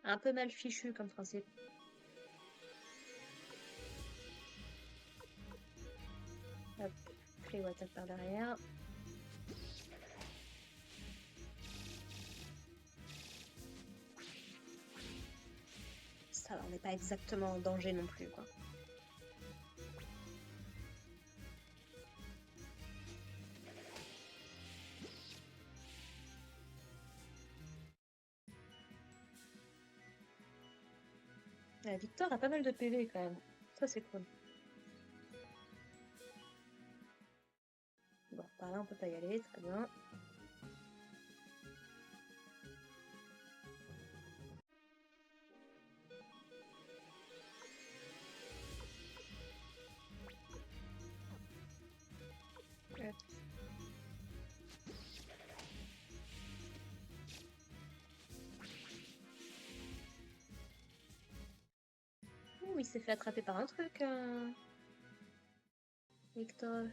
Un peu mal fichu comme principe. Hop, Cléo attaque par derrière. Ça va, on n'est pas exactement en danger non plus, quoi. Victor a pas mal de PV quand même. Ça, c'est cool. Bon, par là, on peut pas y aller, très bien. Hop. Ouh, il s'est fait attraper par un truc, Victor.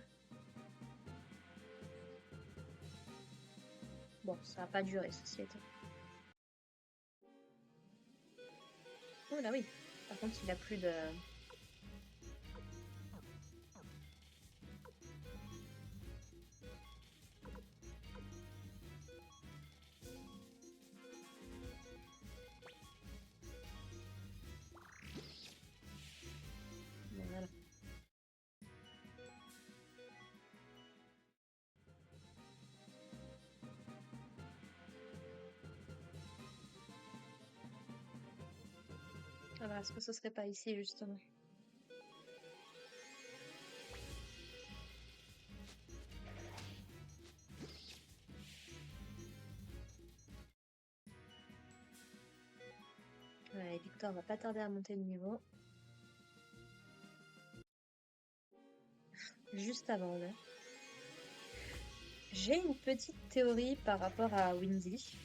Bon, ça a pas duré, ceci étant. Oh là oui. Par contre, il a plus de... Bon, voilà. Ah bah, est-ce que ce serait pas ici, justement? Ouais, Victor va pas tarder à monter de niveau. Juste avant, là. J'ai une petite théorie par rapport à Windy.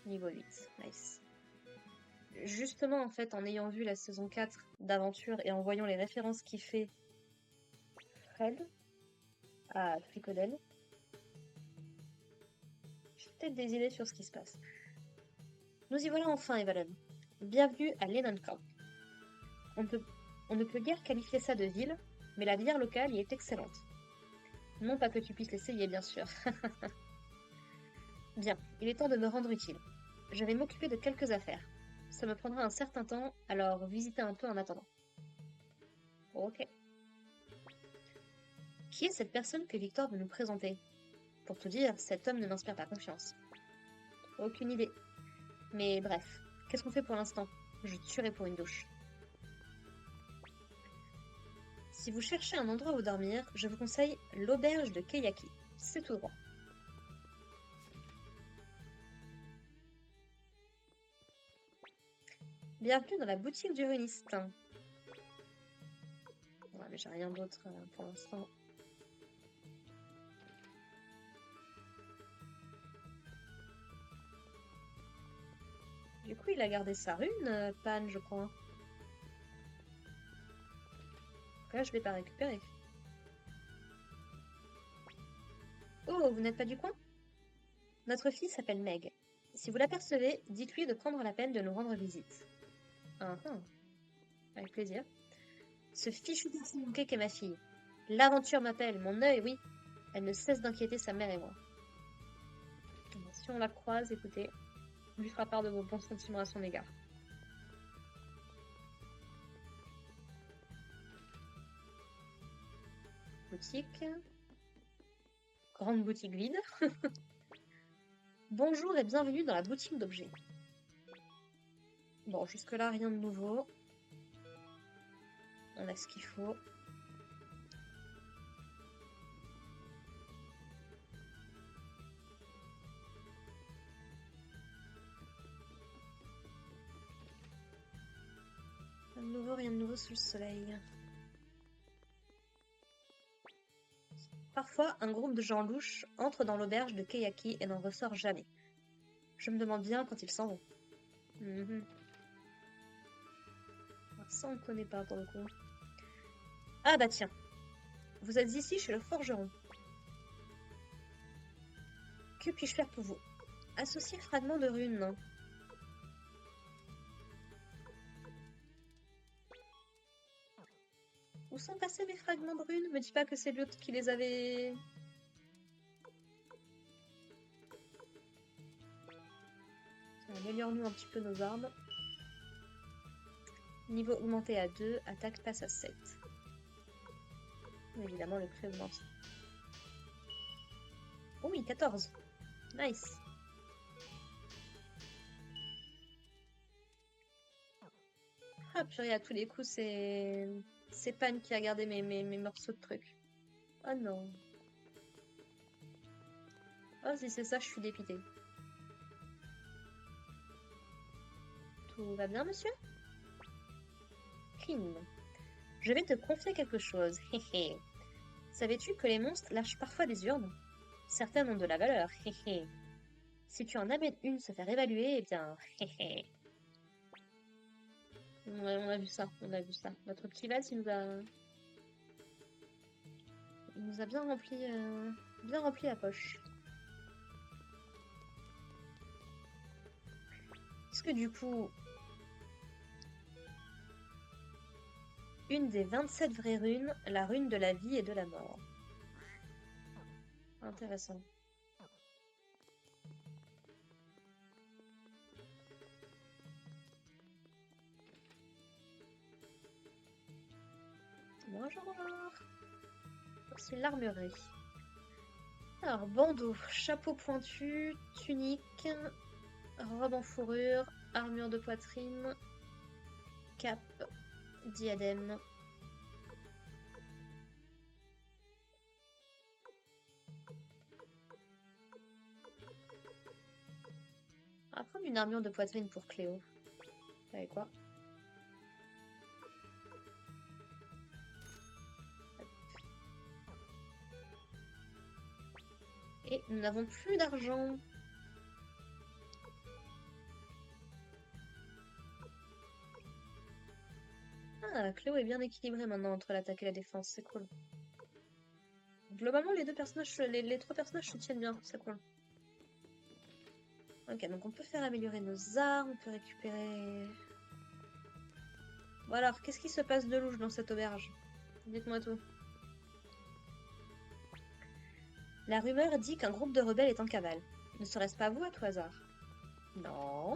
Niveau 8, nice. Justement, en fait, en ayant vu la saison 4 d'Aventure et en voyant les références qu'il fait Fred à Fricodel, j'ai peut-être des idées sur ce qui se passe. Nous y voilà enfin, Evelyn. Bienvenue à Lennon-Camp. On ne peut guère qualifier ça de ville, mais la bière locale y est excellente. Non pas que tu puisses l'essayer, bien sûr. Bien, il est temps de me rendre utile. Je vais m'occuper de quelques affaires. Ça me prendra un certain temps, alors visitez un peu en attendant. Ok. Qui est cette personne que Victor veut nous présenter? Pour tout dire, cet homme ne m'inspire pas confiance. Aucune idée. Mais bref, qu'est-ce qu'on fait pour l'instant? Je tuerai pour une douche. Si vous cherchez un endroit où dormir, je vous conseille l'auberge de Keyaki. C'est tout droit. Bienvenue dans la boutique du runiste. mais j'ai rien d'autre pour l'instant. Du coup, il a gardé sa rune, Pan, je crois. Là, je vais pas récupérer. Oh, vous n'êtes pas du coin? Notre fille s'appelle Meg. Si vous l'apercevez, dites-lui de prendre la peine de nous rendre visite. Ah, ah. Avec plaisir. Ce fichu garçon manqué qu'est ma fille. L'aventure m'appelle, mon œil, oui. Elle ne cesse d'inquiéter sa mère et moi. Si on la croise, écoutez, on lui fera part de vos bons sentiments à son égard. Boutique. Grande boutique vide. Bonjour et bienvenue dans la boutique d'objets. Bon, jusque-là, rien de nouveau. On a ce qu'il faut. Rien de nouveau sous le soleil. Parfois, un groupe de gens louches entre dans l'auberge de Keyaki et n'en ressort jamais. Je me demande bien quand ils s'en vont. Alors ça, on ne connaît pas pour le coup. Ah bah tiens, vous êtes ici chez le forgeron. Que puis-je faire pour vous? Associer fragment de rune. Où sont passés mes fragments de runes? Me dis pas que c'est l'autre qui les avait... Améliore-nous un petit peu nos armes. Niveau augmenté à 2, attaque passe à 7. Évidemment, le prix augmente. Oh oui, 14. Nice. Ah purée, à tous les coups, c'est Pan qui a gardé mes morceaux de trucs. Oh non. Oh, si c'est ça, je suis dépitée. Tout va bien, monsieur? Crime. Je vais te confier quelque chose. Savais-tu que les monstres lâchent parfois des urnes? Certaines ont de la valeur. Si tu en amènes une se faire évaluer, eh bien... Ouais, on a vu ça, on a vu ça. Notre petit Vals, il nous a bien rempli la poche. Est-ce que du coup, une des 27 vraies runes, la rune de la vie et de la mort. Intéressant. Bonjour. C'est l'armurerie. Alors, bandeau, chapeau pointu, tunique, robe en fourrure, armure de poitrine, cape, diadème. On va prendre une armure de poitrine pour Cléo. Vous savez quoi? Et nous n'avons plus d'argent. Ah, Cléo est bien équilibrée maintenant entre l'attaque et la défense, c'est cool. Globalement, les trois personnages se tiennent bien, c'est cool. Ok, donc on peut faire améliorer nos armes, on peut récupérer... Bon alors, qu'est-ce qui se passe de louche dans cette auberge? Dites-moi tout. La rumeur dit qu'un groupe de rebelles est en cavale. Ne serait-ce pas vous à tout hasard? Non.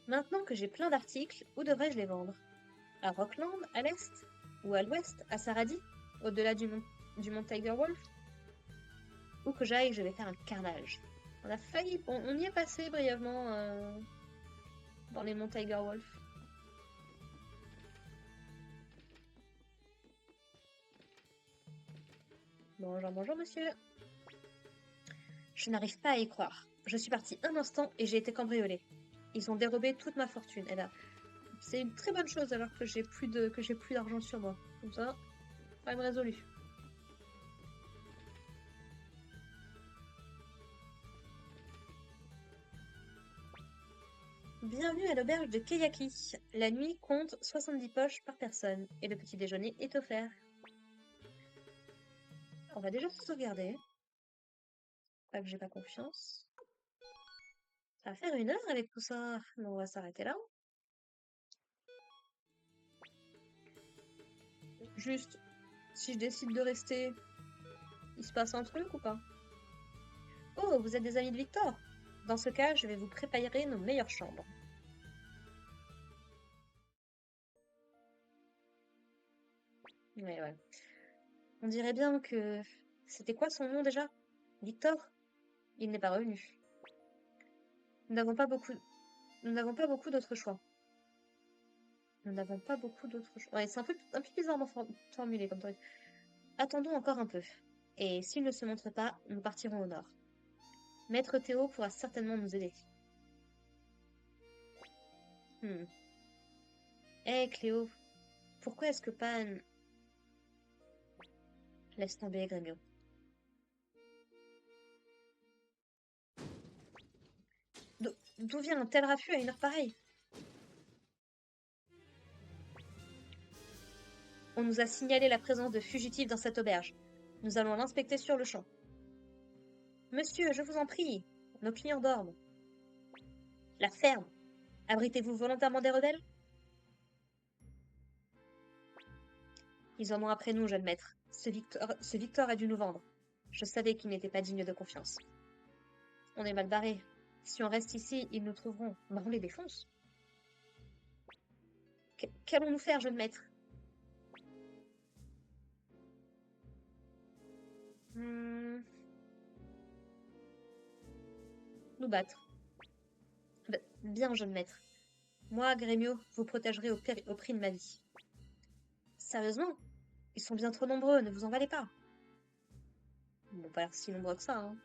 Maintenant que j'ai plein d'articles, où devrais-je les vendre? À Rockland, à l'est? Ou à l'ouest, à Saradi? Au-delà du mont Tiger Wolf? Où que j'aille, je vais faire un carnage. On a failli... On y est passé brièvement dans les monts Tiger Wolf. Bonjour, bonjour, monsieur. Je n'arrive pas à y croire. Je suis partie un instant et j'ai été cambriolée. Ils ont dérobé toute ma fortune. Eh ben, c'est une très bonne chose alors que j'ai plus d'argent sur moi. Comme ça, problème résolu. Bienvenue à l'auberge de Keyaki. La nuit compte 70 poches par personne et le petit déjeuner est offert. On va déjà se sauvegarder. Pas que j'ai pas confiance. Ça va faire 1 heure avec tout ça. Mais on va s'arrêter là. Juste, si je décide de rester, il se passe un truc ou pas? Oh, vous êtes des amis de Victor? Dans ce cas, je vais vous préparer nos meilleures chambres. Ouais. On dirait bien que... C'était quoi son nom déjà? Victor? Il n'est pas revenu. Nous n'avons pas beaucoup... Nous n'avons pas beaucoup d'autres choix. Nous n'avons pas beaucoup d'autres choix. Ouais, c'est un peu bizarrement formulé comme truc. Attendons encore un peu. Et s'il ne se montre pas, nous partirons au nord. Maître Théo pourra certainement nous aider. Cléo, pourquoi est-ce que Pan... Laisse tomber, Grémio. D'où vient un tel raffut à 1 heure pareille? On nous a signalé la présence de fugitifs dans cette auberge. Nous allons l'inspecter sur le champ. Monsieur, je vous en prie, nos clients dorment. La ferme. Abritez-vous volontairement des rebelles? Ils en ont après nous, jeune maître. Ce Victor a dû nous vendre. Je savais qu'il n'était pas digne de confiance. On est mal barré. Si on reste ici, ils nous trouveront. Ben, on les défonce. Qu'allons-nous faire, jeune maître? Nous battre. Bien, jeune maître. Moi, Grémio, vous protégerez au prix de ma vie. Sérieusement? Ils sont bien trop nombreux, ne vous en valez pas. Ils n'ont pas l'air si nombreux que ça, hein.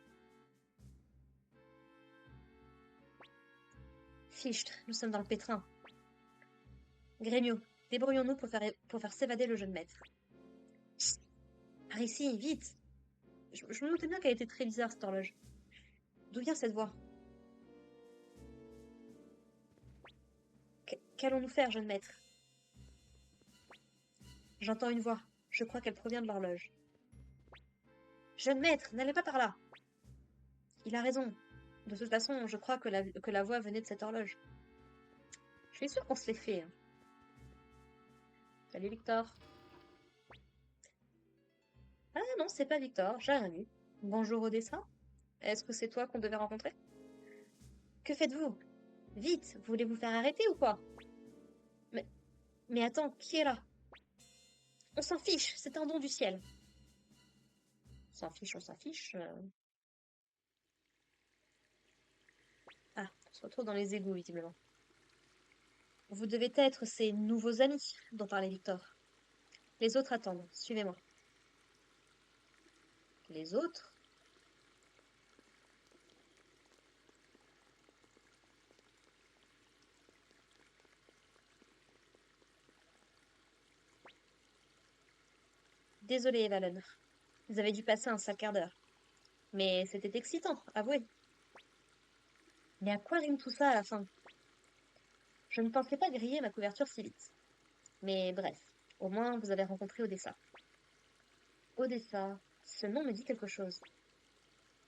Fichtre, nous sommes dans le pétrin. Grémio, débrouillons-nous pour faire s'évader le jeune maître. Psst, par ici, vite! Je me doutais bien qu'elle était très bizarre, cette horloge. D'où vient cette voix? Qu'allons-nous faire, jeune maître? J'entends une voix. Je crois qu'elle provient de l'horloge. Jeune maître, n'allez pas par là! Il a raison. De toute façon, je crois que la voix venait de cette horloge. Je suis sûre qu'on se l'est fait. Salut Victor. Ah non, c'est pas Victor, j'ai rien vu. Bonjour Odessa. Est-ce que c'est toi qu'on devait rencontrer? Que faites-vous? Vite, voulez-vous faire arrêter ou quoi? Mais attends, qui est là? On s'en fiche, c'est un don du ciel. On s'en fiche, on s'en fiche. Ah, on se retrouve dans les égouts, visiblement. Vous devez être ces nouveaux amis dont parlait Victor. Les autres attendent, suivez-moi. Les autres? Désolé, Evalon. Vous avez dû passer un sale quart d'heure. Mais c'était excitant, avouez. Mais à quoi rime tout ça à la fin? Je ne pensais pas griller ma couverture si vite. Mais bref, au moins vous avez rencontré Odessa. Odessa, ce nom me dit quelque chose.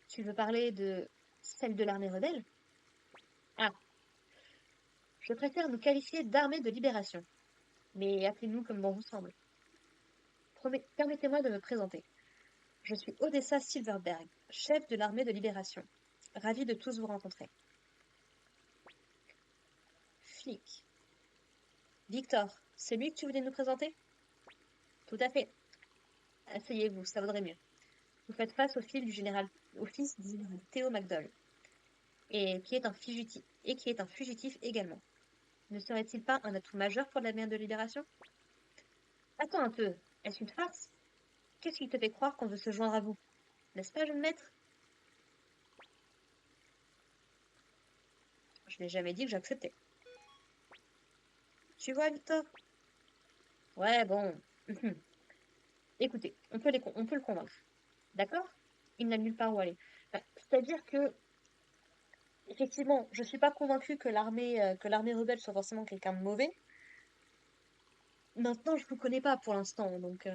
Tu veux parler de celle de l'armée rebelle? Ah, je préfère nous qualifier d'armée de libération. Mais appelez-nous comme bon vous semble. Permettez-moi de me présenter. Je suis Odessa Silverberg, chef de l'armée de libération. Ravi de tous vous rencontrer. Flic. Victor, c'est lui que tu voulais nous présenter? Tout à fait. Asseyez-vous, ça vaudrait mieux. Vous faites face au fils du général Théo MacDonald, et qui est un fugitif également. Ne serait-il pas un atout majeur pour l'armée de libération? Attends un peu, est-ce une farce? Qu'est-ce qui te fait croire qu'on veut se joindre à vous? N'est-ce pas, jeune maître? Je n'ai jamais dit que j'acceptais. Tu vois, Victor? Ouais, bon. Écoutez, on peut le convaincre. D'accord? Il n'a nulle part où aller. C'est-à-dire que, effectivement, je suis pas convaincue que l'armée rebelle soit forcément quelqu'un de mauvais. Maintenant, je vous connais pas pour l'instant, donc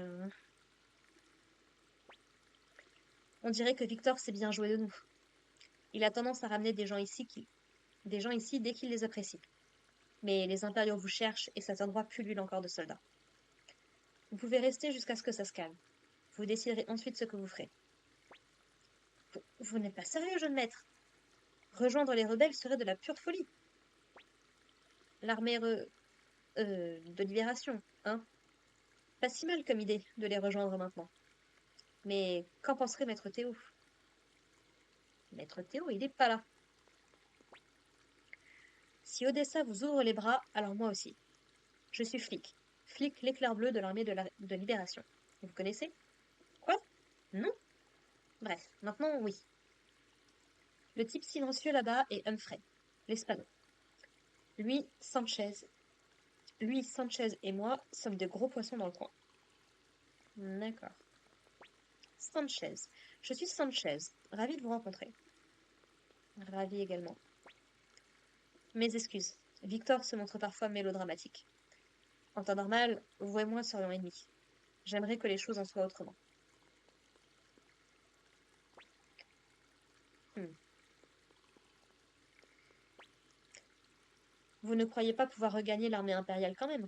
on dirait que Victor s'est bien joué de nous. Il a tendance à ramener des gens ici dès qu'il les apprécie. Mais les impériaux vous cherchent et ça tiendra plus l'huile encore de soldats. Vous pouvez rester jusqu'à ce que ça se calme. Vous déciderez ensuite ce que vous ferez. Vous n'êtes pas sérieux, jeune maître? Rejoindre les rebelles serait de la pure folie. L'armée de libération, hein? Pas si mal comme idée de les rejoindre maintenant. Mais qu'en penserait Maître Théo? Maître Théo, il n'est pas là. Si Odessa vous ouvre les bras, alors moi aussi. Je suis flic. Flic l'éclair bleu de l'armée de libération. Vous connaissez? Quoi? Non? Bref, maintenant oui. Le type silencieux là-bas est Humphrey, l'espadon. Lui, Sanchez. Lui, Sanchez et moi sommes de gros poissons dans le coin. D'accord. Sanchez. Je suis Sanchez. Ravi de vous rencontrer. Ravi également. Mes excuses. Victor se montre parfois mélodramatique. En temps normal, vous et moi serions ennemis. J'aimerais que les choses en soient autrement. Hmm. Vous ne croyez pas pouvoir regagner l'armée impériale quand même?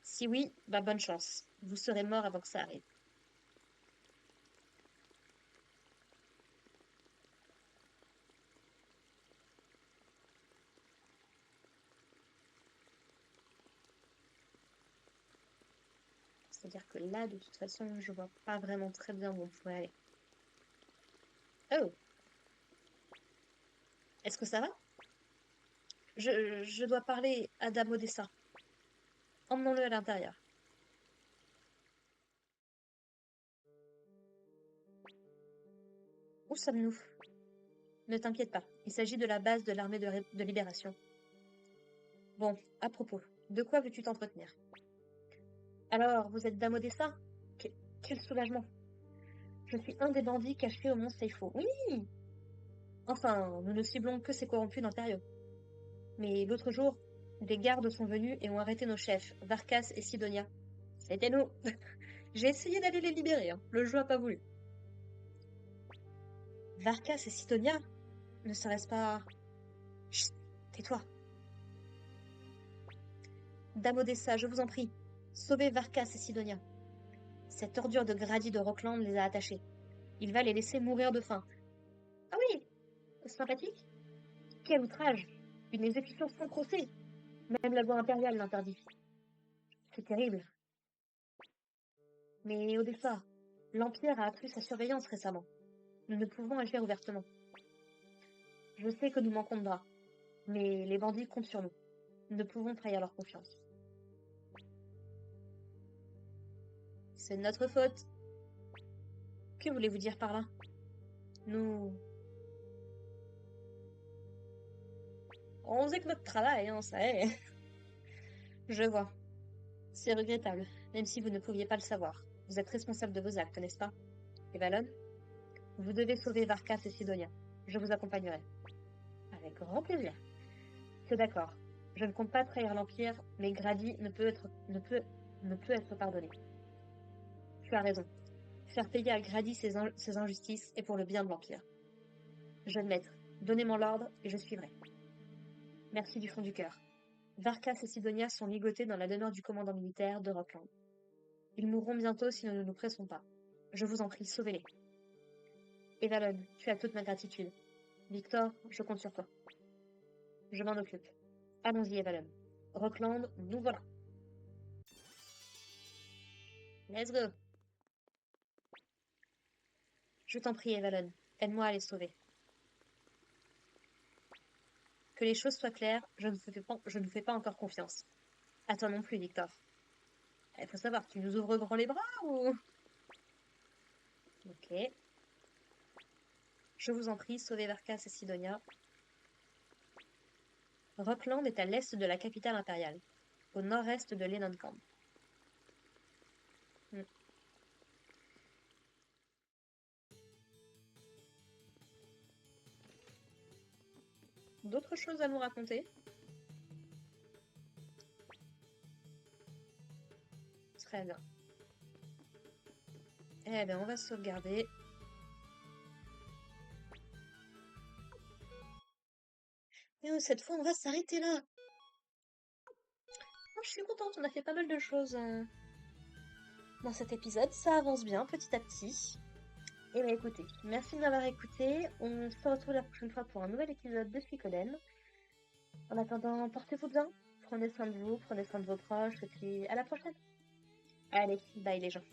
Si oui, bah bonne chance. Vous serez mort avant que ça arrive. C'est-à-dire que là, de toute façon, je vois pas vraiment très bien où on pourrait aller. Oh, est-ce que ça va? Je dois parler à Dame Odessa. Emmenons-le à l'intérieur. Où sommes-nous? Ne t'inquiète pas, il s'agit de la base de l'armée de libération. Bon, à propos, de quoi veux-tu t'entretenir? Alors, vous êtes Dame Odessa? Quel soulagement! Je suis un des bandits cachés au mont Seifo. Oui! Enfin, nous ne ciblons que ces corrompus d'impériaux. Mais l'autre jour, des gardes sont venus et ont arrêté nos chefs, Varkas et Sidonia. C'était nous! J'ai essayé d'aller les libérer, hein. Le jeu a pas voulu. Varkas et Sidonia? Ne serait-ce pas... Chut! Tais-toi! Dame Odessa, je vous en prie, sauvez Varkas et Sidonia. Cette ordure de Grady de Rockland les a attachés. Il va les laisser mourir de faim. Ah oui, sympathique. Quel outrage! Une exécution sans procès. Même la loi impériale l'interdit. C'est terrible. Mais Odessa, l'Empire a accru sa surveillance récemment. Nous ne pouvons agir ouvertement. Je sais que nous manquons de bras, mais les bandits comptent sur nous. Nous ne pouvons trahir leur confiance. C'est de notre faute. Que voulez-vous dire par là? Nous... On faisait que notre travail, hein, ça est. Je vois. C'est regrettable, même si vous ne pouviez pas le savoir. Vous êtes responsable de vos actes, n'est-ce pas? Et Valon? Vous devez sauver Varkas et Sidonia. Je vous accompagnerai. Avec grand plaisir. C'est d'accord. Je ne compte pas trahir l'Empire, mais Grady ne peut être pardonné. Tu as raison. Faire payer à Grady ses injustices est pour le bien de l'Empire. Jeune maître, donnez-moi l'ordre et je suivrai. Merci du fond du cœur. Varkas et Sidonia sont ligotés dans la demeure du commandant militaire de Rockland. Ils mourront bientôt si nous ne nous pressons pas. Je vous en prie, sauvez-les. Evalon, tu as toute ma gratitude. Victor, je compte sur toi. Je m'en occupe. Allons-y, Evalon. Rockland, nous voilà. Let's go. Je t'en prie, Evalon. Aide-moi à les sauver. Que les choses soient claires, je ne fais pas encore confiance. À toi non plus, Victor. Il faut savoir, tu nous ouvres grand les bras ou... Ok. Je vous en prie, sauvez Varkas et Sidonia. Rockland est à l'est de la capitale impériale, au nord-est de Lenonkamp. Hmm. D'autres choses à nous raconter? Très bien. Eh bien, on va sauvegarder. Et cette fois, on va s'arrêter là. Oh, je suis contente, on a fait pas mal de choses dans cet épisode. Ça avance bien, petit à petit. Et bien, écoutez, merci de m'avoir écouté. On se retrouve la prochaine fois pour un nouvel épisode de Suikoden. En attendant, portez-vous bien. Prenez soin de vous, prenez soin de vos proches, et puis à la prochaine. Allez, bye les gens.